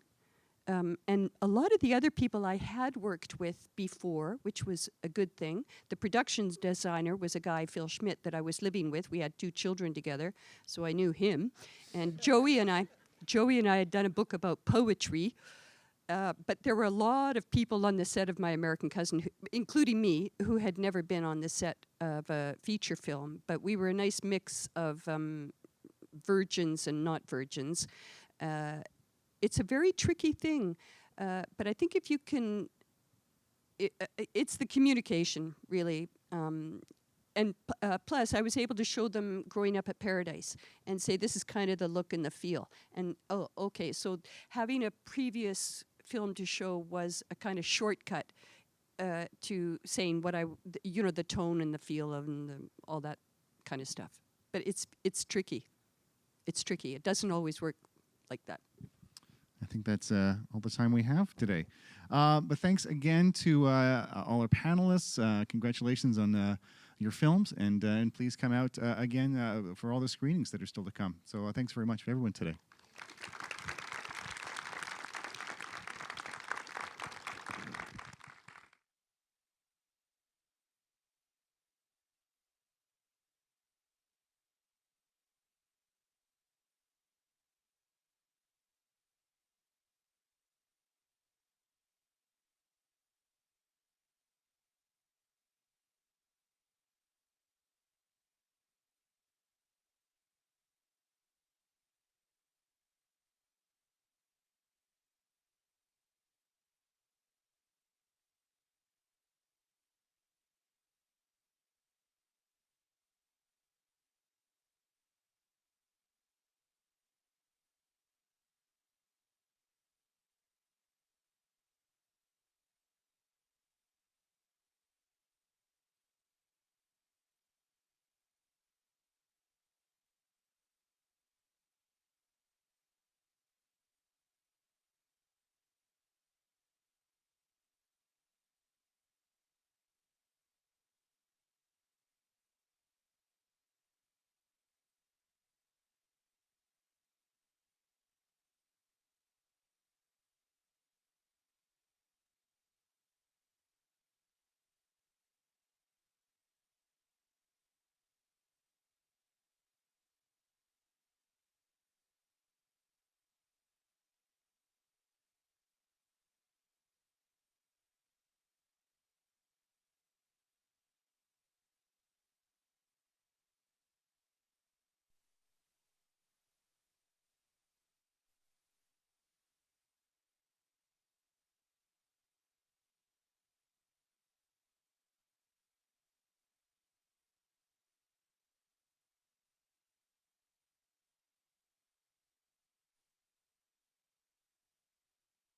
And a lot of the other people I had worked with before, which was a good thing. The productions designer was a guy, Phil Schmidt, that I was living with. We had 2 children together, so I knew him. And Joey and I had done a book about poetry. But there were a lot of people on the set of My American Cousin, including me, who had never been on the set of a feature film. But we were a nice mix of virgins and not virgins. It's a very tricky thing, but I think if you can, it's the communication, really. And plus, I was able to show them growing up at Paradise and say, this is kind of the look and the feel. And, oh, okay, so having a previous film to show was a kind of shortcut to saying what the tone and the feel and all that kind of stuff. But it's tricky. It's tricky. It doesn't always work like that. I think that's all the time we have today. But thanks again to all our panelists. Congratulations on your films, and please come out again for all the screenings that are still to come. So thanks very much for everyone today.